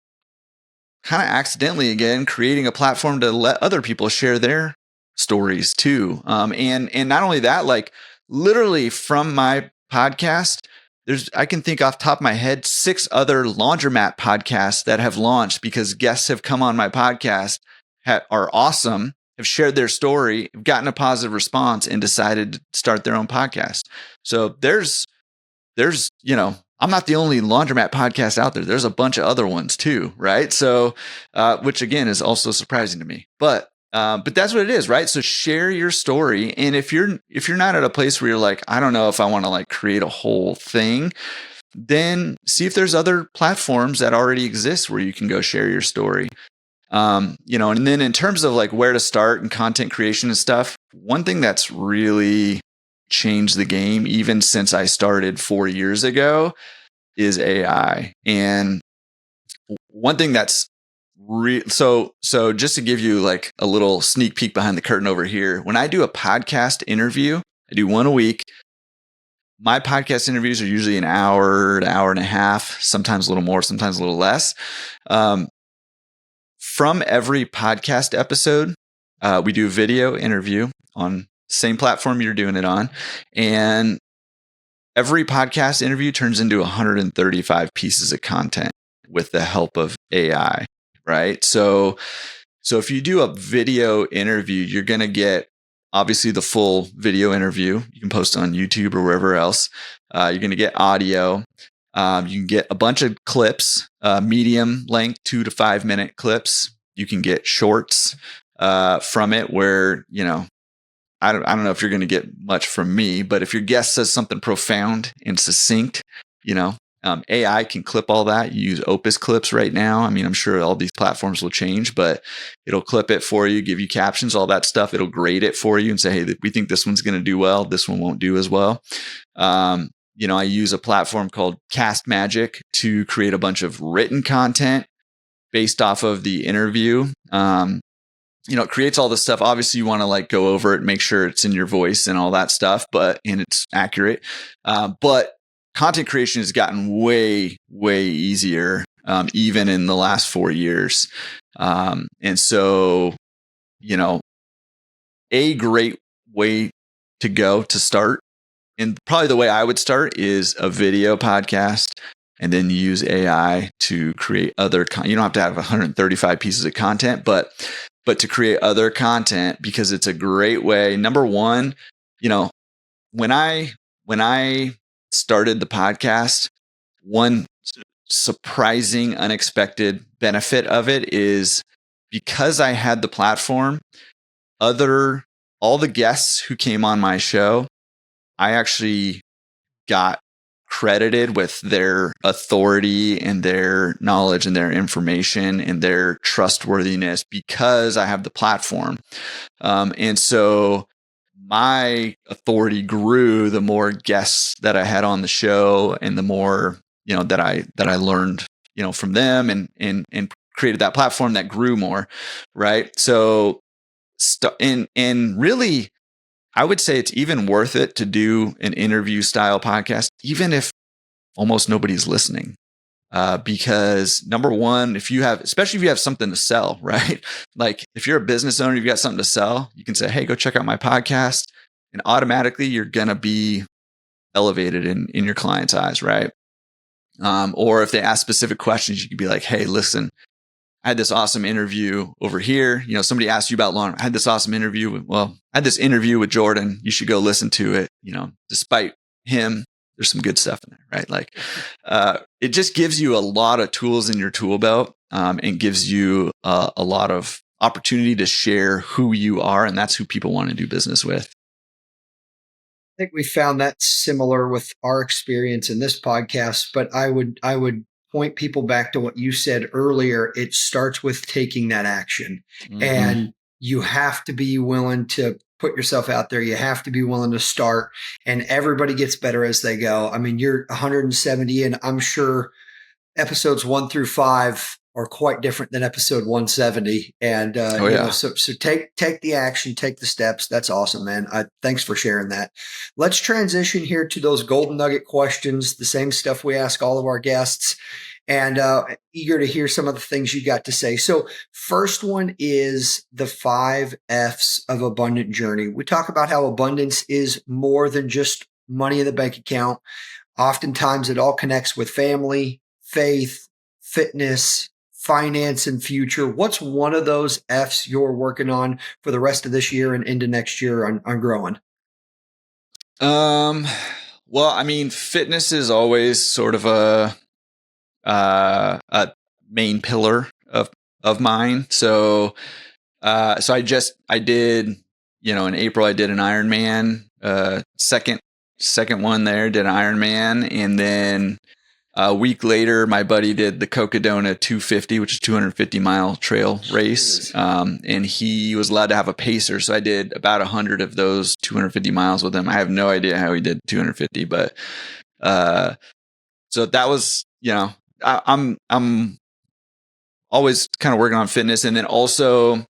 kind of accidentally again, creating a platform to let other people share their stories too. And not only that, like literally from my podcast, I can think off the top of my head, 6 other Laundromat podcasts that have launched because guests have come on my podcast, are awesome, have shared their story, have gotten a positive response, and decided to start their own podcast. So there's, I'm not the only Laundromat podcast out there. There's a bunch of other ones too, right? So, which again is also surprising to me, but that's what it is, right? So share your story. And if you're not at a place where you're like, I don't know if I want to like create a whole thing, then see if there's other platforms that already exist where you can go share your story. And then in terms of like where to start and content creation and stuff, one thing that's really changed the game, even since I started 4 years ago, is AI. And one thing that's so just to give you like a little sneak peek behind the curtain over here, when I do a podcast interview, I do one a week. My podcast interviews are usually an hour to hour and a half, sometimes a little more, sometimes a little less. From every podcast episode, we do a video interview on the same platform you're doing it on. And every podcast interview turns into 135 pieces of content with the help of AI, right? So if you do a video interview, you're going to get obviously the full video interview. You can post on YouTube or wherever else. You're going to get audio. You can get a bunch of clips, medium length, 2 to 5 minute clips. You can get shorts from it where, I don't know if you're going to get much from me, but if your guest says something profound and succinct, AI can clip all that. You use Opus clips right now. I mean, I'm sure all these platforms will change, but it'll clip it for you, give you captions, all that stuff. It'll grade it for you and say, hey, we think this one's going to do well. This one won't do as well. I use a platform called Cast Magic to create a bunch of written content based off of the interview. It creates all this stuff. Obviously, you want to like go over it, make sure it's in your voice and all that stuff, and it's accurate. But content creation has gotten way, way easier, even in the last 4 years. And so, a great way to go to start, and probably the way I would start, is a video podcast, and then use AI to create other you don't have to have 135 pieces of content, but to create other content, because it's a great way. Number one, when I started the podcast, one surprising, unexpected benefit of it is because I had the platform, all the guests who came on my show, I actually got credited with their authority and their knowledge and their information and their trustworthiness because I have the platform. And so my authority grew the more guests that I had on the show, and the more, that I learned, from them, and created that platform that grew more. Right. So, and really, I would say it's even worth it to do an interview style podcast, even if almost nobody's listening. Because number one, especially if you have something to sell, right? Like if you're a business owner, you've got something to sell, you can say, hey, go check out my podcast. And automatically you're going to be elevated in your client's eyes, right? Or if they ask specific questions, you can be like, hey, listen, I had this awesome interview over here. Somebody asked you about Laundromat. I had this awesome interview. I had this interview with Jordan. You should go listen to it. Despite him, there's some good stuff in there, right? Like, it just gives you a lot of tools in your tool belt, and gives you a lot of opportunity to share who you are. And that's who people want to do business with. think we found that similar with our experience in this podcast, but I would point people back to what you said earlier. It starts with taking that action, and you have to be willing to put yourself out there. You have to be willing to start, and everybody gets better as they go. I mean, you're 170, and I'm sure episodes 1 through 5 are quite different than episode 170. And, so take the action, take the steps. That's awesome, man. Thanks for sharing that. Let's transition here to those golden nugget questions, the same stuff we ask all of our guests, and eager to hear some of the things you got to say. So first one is the 5 F's of abundant journey. We talk about how abundance is more than just money in the bank account. Oftentimes it all connects with family, faith, fitness, finance, and future. What's one of those F's you're working on for the rest of this year and into next year on growing? Well, I mean, fitness is always sort of a main pillar of mine. So I did, in April I did an Ironman, second one there, did an Ironman, and then a week later, my buddy did the Cocodona 250, which is 250-mile trail race. And he was allowed to have a pacer. So I did about 100 of those 250 miles with him. I have no idea how he did 250, but so that was, I'm always kind of working on fitness. And then also,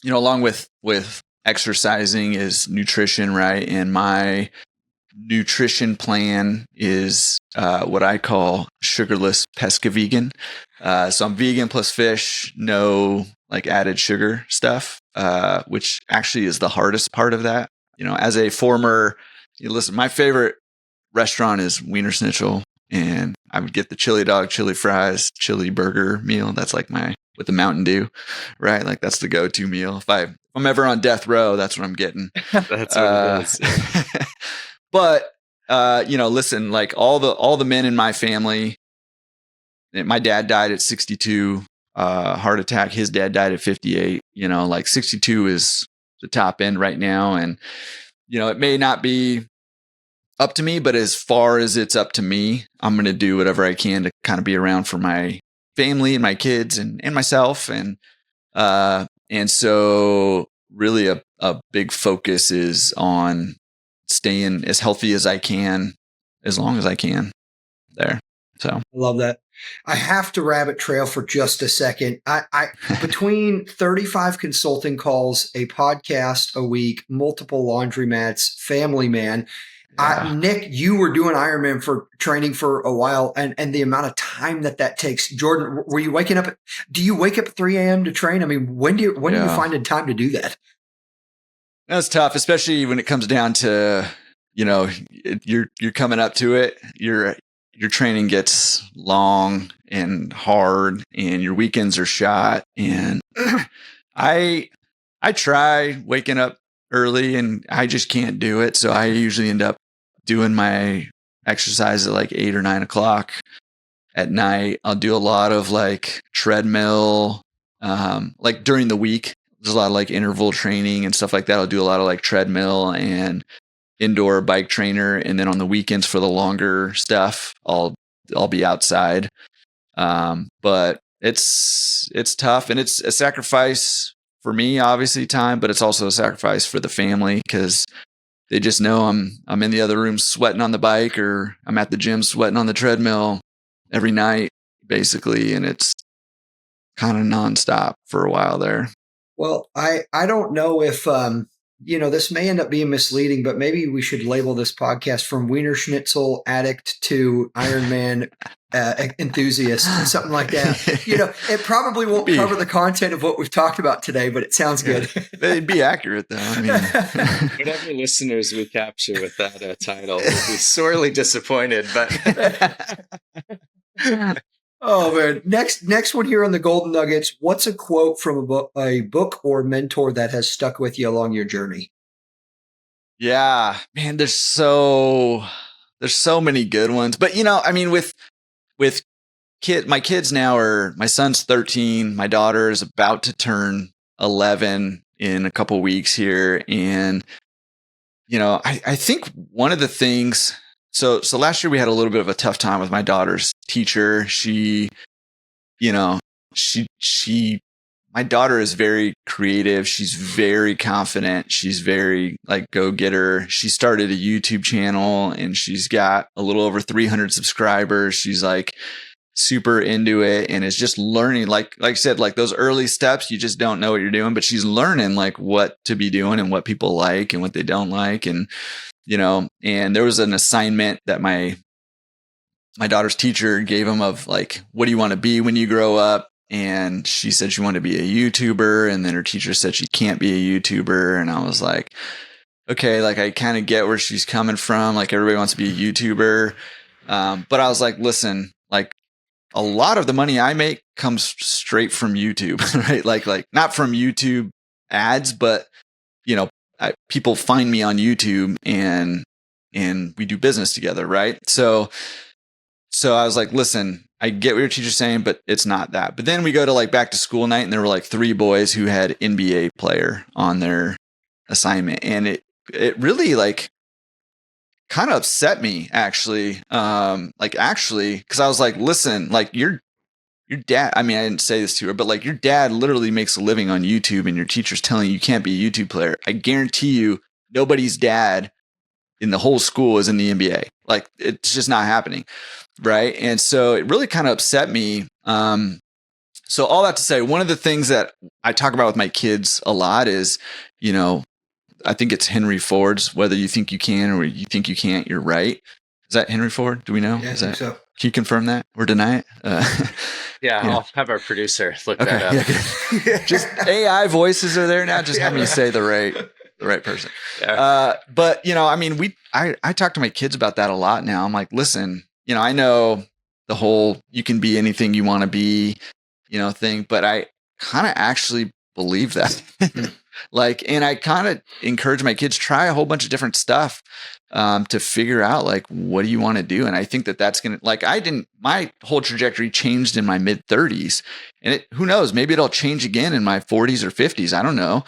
along with exercising is nutrition, right? And my nutrition plan is what I call sugarless pesca vegan. So I'm vegan plus fish, no like added sugar stuff, which actually is the hardest part of that. As a former, listen, my favorite restaurant is Wiener Schnitzel, and I would get the chili dog, chili fries, chili burger meal. That's like with the Mountain Dew, right? Like that's the go-to meal. If I'm ever on death row, that's what I'm getting. That's what it is. But, listen, like all the men in my family, my dad died at 62, heart attack. His dad died at 58, like 62 is the top end right now. And, it may not be up to me, but as far as it's up to me, I'm going to do whatever I can to kind of be around for my family and my kids and myself. And so really a big focus is on staying as healthy as I can, as long as I can there. So I love that. I have to rabbit trail for just a second. I between 35 consulting calls, a podcast a week, multiple laundromats, family man. Yeah. Nick, you were doing Ironman for training for a while, and the amount of time that takes. Jordan, were you waking up? Do you wake up at 3 a.m. to train? I mean, when do you find time to do that? That's tough, especially when it comes down to, you're coming up to it. Your training gets long and hard, and your weekends are shot. And I try waking up early, and I just can't do it. So I usually end up doing my exercise at like 8 or 9 o'clock at night. I'll do a lot of like treadmill, like during the week. There's a lot of like interval training and stuff like that. I'll do a lot of like treadmill and indoor bike trainer. And then on the weekends for the longer stuff, I'll be outside. But it's tough, and it's a sacrifice for me, obviously time, but it's also a sacrifice for the family because they just know I'm in the other room sweating on the bike, or I'm at the gym sweating on the treadmill every night, basically. And it's kind of nonstop for a while there. Well, I don't know if, this may end up being misleading, but maybe we should label this podcast From Wiener Schnitzel Addict to Ironman Enthusiast, something like that. It probably won't cover the content of what we've talked about today, but it sounds good. They'd be accurate, though. I mean, whatever listeners we capture with that title, we'll be sorely disappointed, but... Oh man! Next one here on the Golden Nuggets. What's a quote from a book or mentor that has stuck with you along your journey? Yeah, man. There's so many good ones, but with my kids now my son's 13, my daughter is about to turn 11 in a couple weeks here, and I think one of the things, so last year we had a little bit of a tough time with my daughter's teacher. She, my daughter is very creative. She's very confident. She's very like go-getter. She started a YouTube channel and she's got a little over 300 subscribers. She's like super into it and is just learning, like I said, like those early steps, you just don't know what you're doing, but she's learning like what to be doing and what people like and what they don't like. And, and there was an assignment that my daughter's teacher gave him of like, what do you want to be when you grow up? And she said she wanted to be a YouTuber. And then her teacher said she can't be a YouTuber. And I was like, okay, like I kind of get where she's coming from. Like everybody wants to be a YouTuber. But I was like, listen, like a lot of the money I make comes straight from YouTube, right? Like not from YouTube ads, but people find me on YouTube and we do business together. Right. So I was like, listen, I get what your teacher's saying, but it's not that. But then we go to like back to school night and there were like 3 boys who had NBA player on their assignment. And it really like kind of upset me actually. Cause I was like, listen, like your dad, I mean, I didn't say this to her, but like your dad literally makes a living on YouTube and your teacher's telling you can't be a YouTube player. I guarantee you nobody's dad in the whole school is in the NBA. Like it's just not happening. Right. And so it really kind of upset me. So all that to say, one of the things that I talk about with my kids a lot is, I think it's Henry Ford's, whether you think you can or you think you can't, you're right. Is that Henry Ford? Do we know? Yeah, I think so. Can you confirm that or deny it? Yeah, I'll have our producer look that up. Yeah. Just AI voices are there now. Just have me say the right person. Yeah. But I mean, I talk to my kids about that a lot now. I'm like, listen, I know the whole you can be anything you want to be, thing, but I kind of actually believe that. And I kind of encourage my kids try a whole bunch of different stuff to figure out like, what do you want to do? And I think that's going to, my whole trajectory changed in my mid 30s and who knows, maybe it'll change again in my 40s or 50s. I don't know.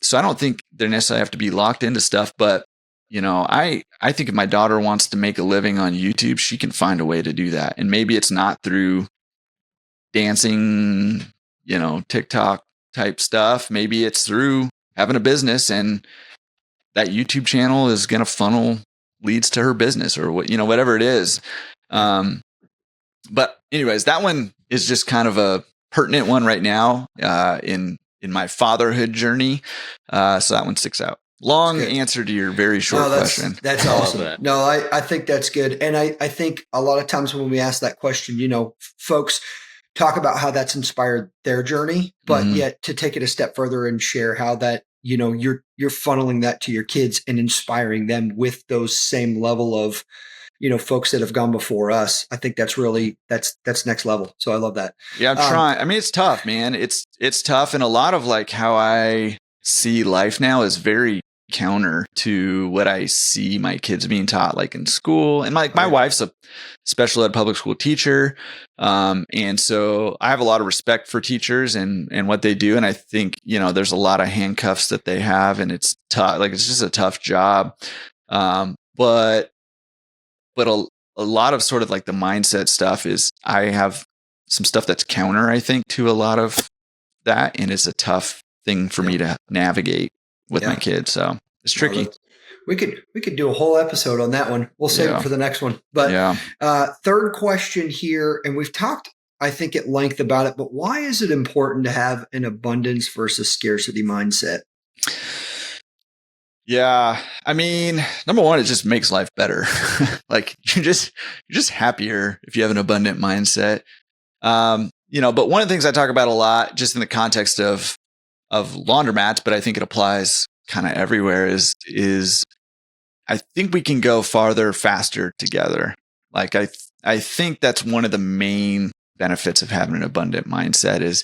So I don't think they necessarily have to be locked into stuff, but I think if my daughter wants to make a living on YouTube, she can find a way to do that. And maybe it's not through dancing, TikTok type stuff. Maybe it's through having a business and that YouTube channel is going to funnel leads to her business or what, whatever it is. But anyways, that one is just kind of a pertinent one right now in my fatherhood journey. So that one sticks out. Long answer to your very short question. That's awesome. That. No, I think that's good. And I think a lot of times when we ask that question, folks talk about how that's inspired their journey, but yet to take it a step further and share how that, you're funneling that to your kids and inspiring them with those same level of, folks that have gone before us. I think that's really, that's next level. So I love that. Yeah, I'm trying. I mean, it's tough, man. It's tough. And a lot of like how I see life now is very counter to what I see my kids being taught like in school. And my wife's a special ed public school teacher. And so I have a lot of respect for teachers and what they do. And I think, there's a lot of handcuffs that they have and it's tough. Like it's just a tough job. But a lot of sort of like the mindset stuff is I have some stuff that's counter, I think, to a lot of that. And it's a tough thing for me to navigate with my kids. So it's tricky. We could do a whole episode on that one. We'll save it for the next one. But third question here, and we've talked, I think, at length about it, but why is it important to have an abundance versus scarcity mindset? Yeah. I mean, number one, it just makes life better. Like you're just happier if you have an abundant mindset. But one of the things I talk about a lot, just in the context of laundromats, but I think it applies kind of everywhere is I think we can go farther, faster together. Like I think that's one of the main benefits of having an abundant mindset is,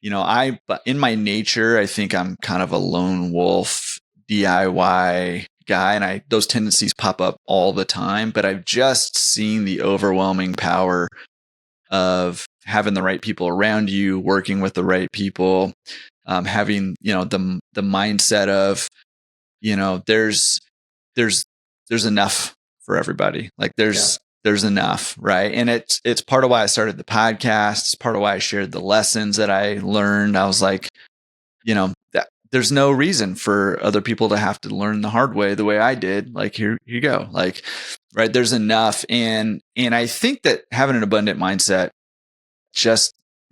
in my nature, I think I'm kind of a lone wolf DIY guy and those tendencies pop up all the time, but I've just seen the overwhelming power of having the right people around you, working with the right people, having, the mindset of, there's enough for everybody. Like there's enough, right? And it's part of why I started the podcast. It's part of why I shared the lessons that I learned. I was like, that there's no reason for other people to have to learn the hard way the way I did. Like, here you go. Like, right. There's enough. And I think that having an abundant mindset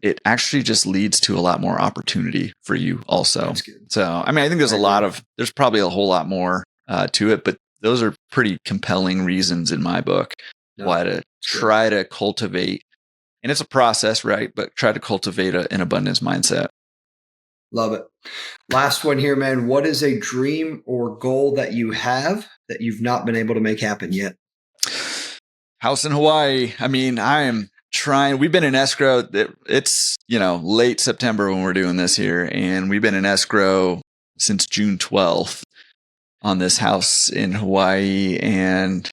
it actually just leads to a lot more opportunity for you also. So, I mean, I think there's probably a whole lot more to it, but those are pretty compelling reasons in my book why to try to cultivate. And it's a process, right? But try to cultivate an abundance mindset. Love it. Last one here, man. What is a dream or goal that you have that you've not been able to make happen yet? House in Hawaii. I mean, I am trying. We've been in escrow. It's, late September when we're doing this here. And we've been in escrow since June 12th on this house in Hawaii. And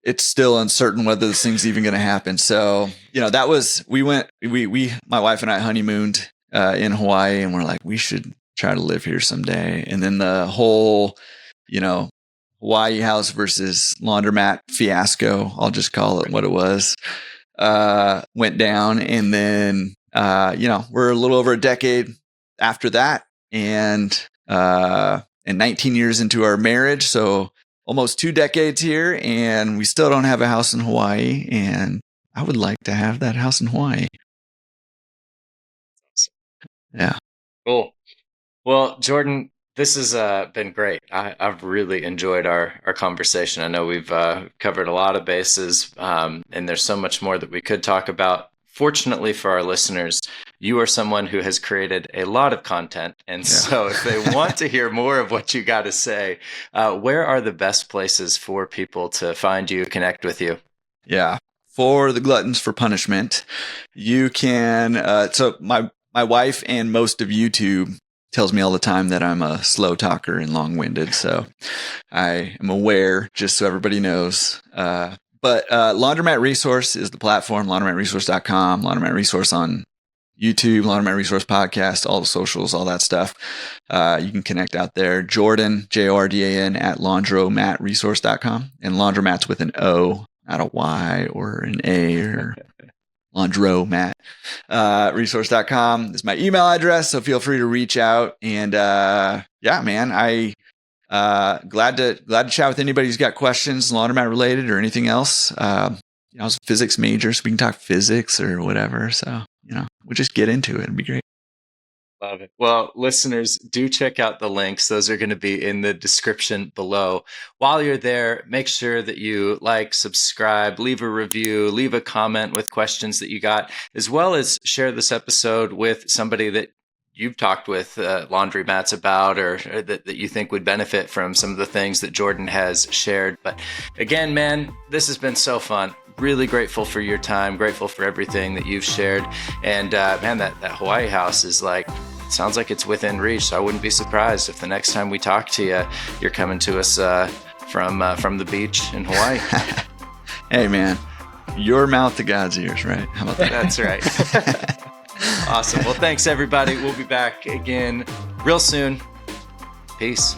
it's still uncertain whether this thing's even going to happen. So, that was, my wife and I honeymooned in Hawaii, and we're like, we should try to live here someday. And then the whole, Hawaii house versus laundromat fiasco, I'll just call it what it was, went down. And then, we're a little over a decade after that, and 19 years into our marriage. So almost 2 decades here, and we still don't have a house in Hawaii. And I would like to have that house in Hawaii. Yeah. Cool. Well, Jordan, this has been great. I've really enjoyed our conversation. I know we've covered a lot of bases, and there's so much more that we could talk about. Fortunately for our listeners, you are someone who has created a lot of content. And so if they want to hear more of what you got to say, where are the best places for people to find you, connect with you? Yeah. For the gluttons for punishment, you can, so my wife and most of YouTube tells me all the time that I'm a slow talker and long-winded. So I am aware, just so everybody knows. But Laundromat Resource is the platform, laundromatresource.com, Laundromat Resource on YouTube, Laundromat Resource Podcast, all the socials, all that stuff. You can connect out there. Jordan, Jordan, at laundromatresource.com. And Laundromats with an O, not a Y or an A or Laundromat. Resource.com is my email address, so feel free to reach out. And man, glad to chat with anybody who's got questions, laundromat related or anything else. I was a physics major, so we can talk physics or whatever. So, we'll just get into it. It'd be great. Love it. Well, listeners, do check out the links. Those are going to be in the description below. While you're there, make sure that you like, subscribe, leave a review, leave a comment with questions that you got, as well as share this episode with somebody that you've talked with Laundromats about, or that you think would benefit from some of the things that Jordan has shared. But again, man, this has been so fun. Really grateful for your time, grateful for everything that you've shared. And man, that Hawaii house is sounds like it's within reach. So I wouldn't be surprised if the next time we talk to you, you're coming to us from the beach in Hawaii. Hey, man, your mouth to God's ears, right? How about that? That's right. Awesome. Well, thanks, everybody. We'll be back again real soon. Peace.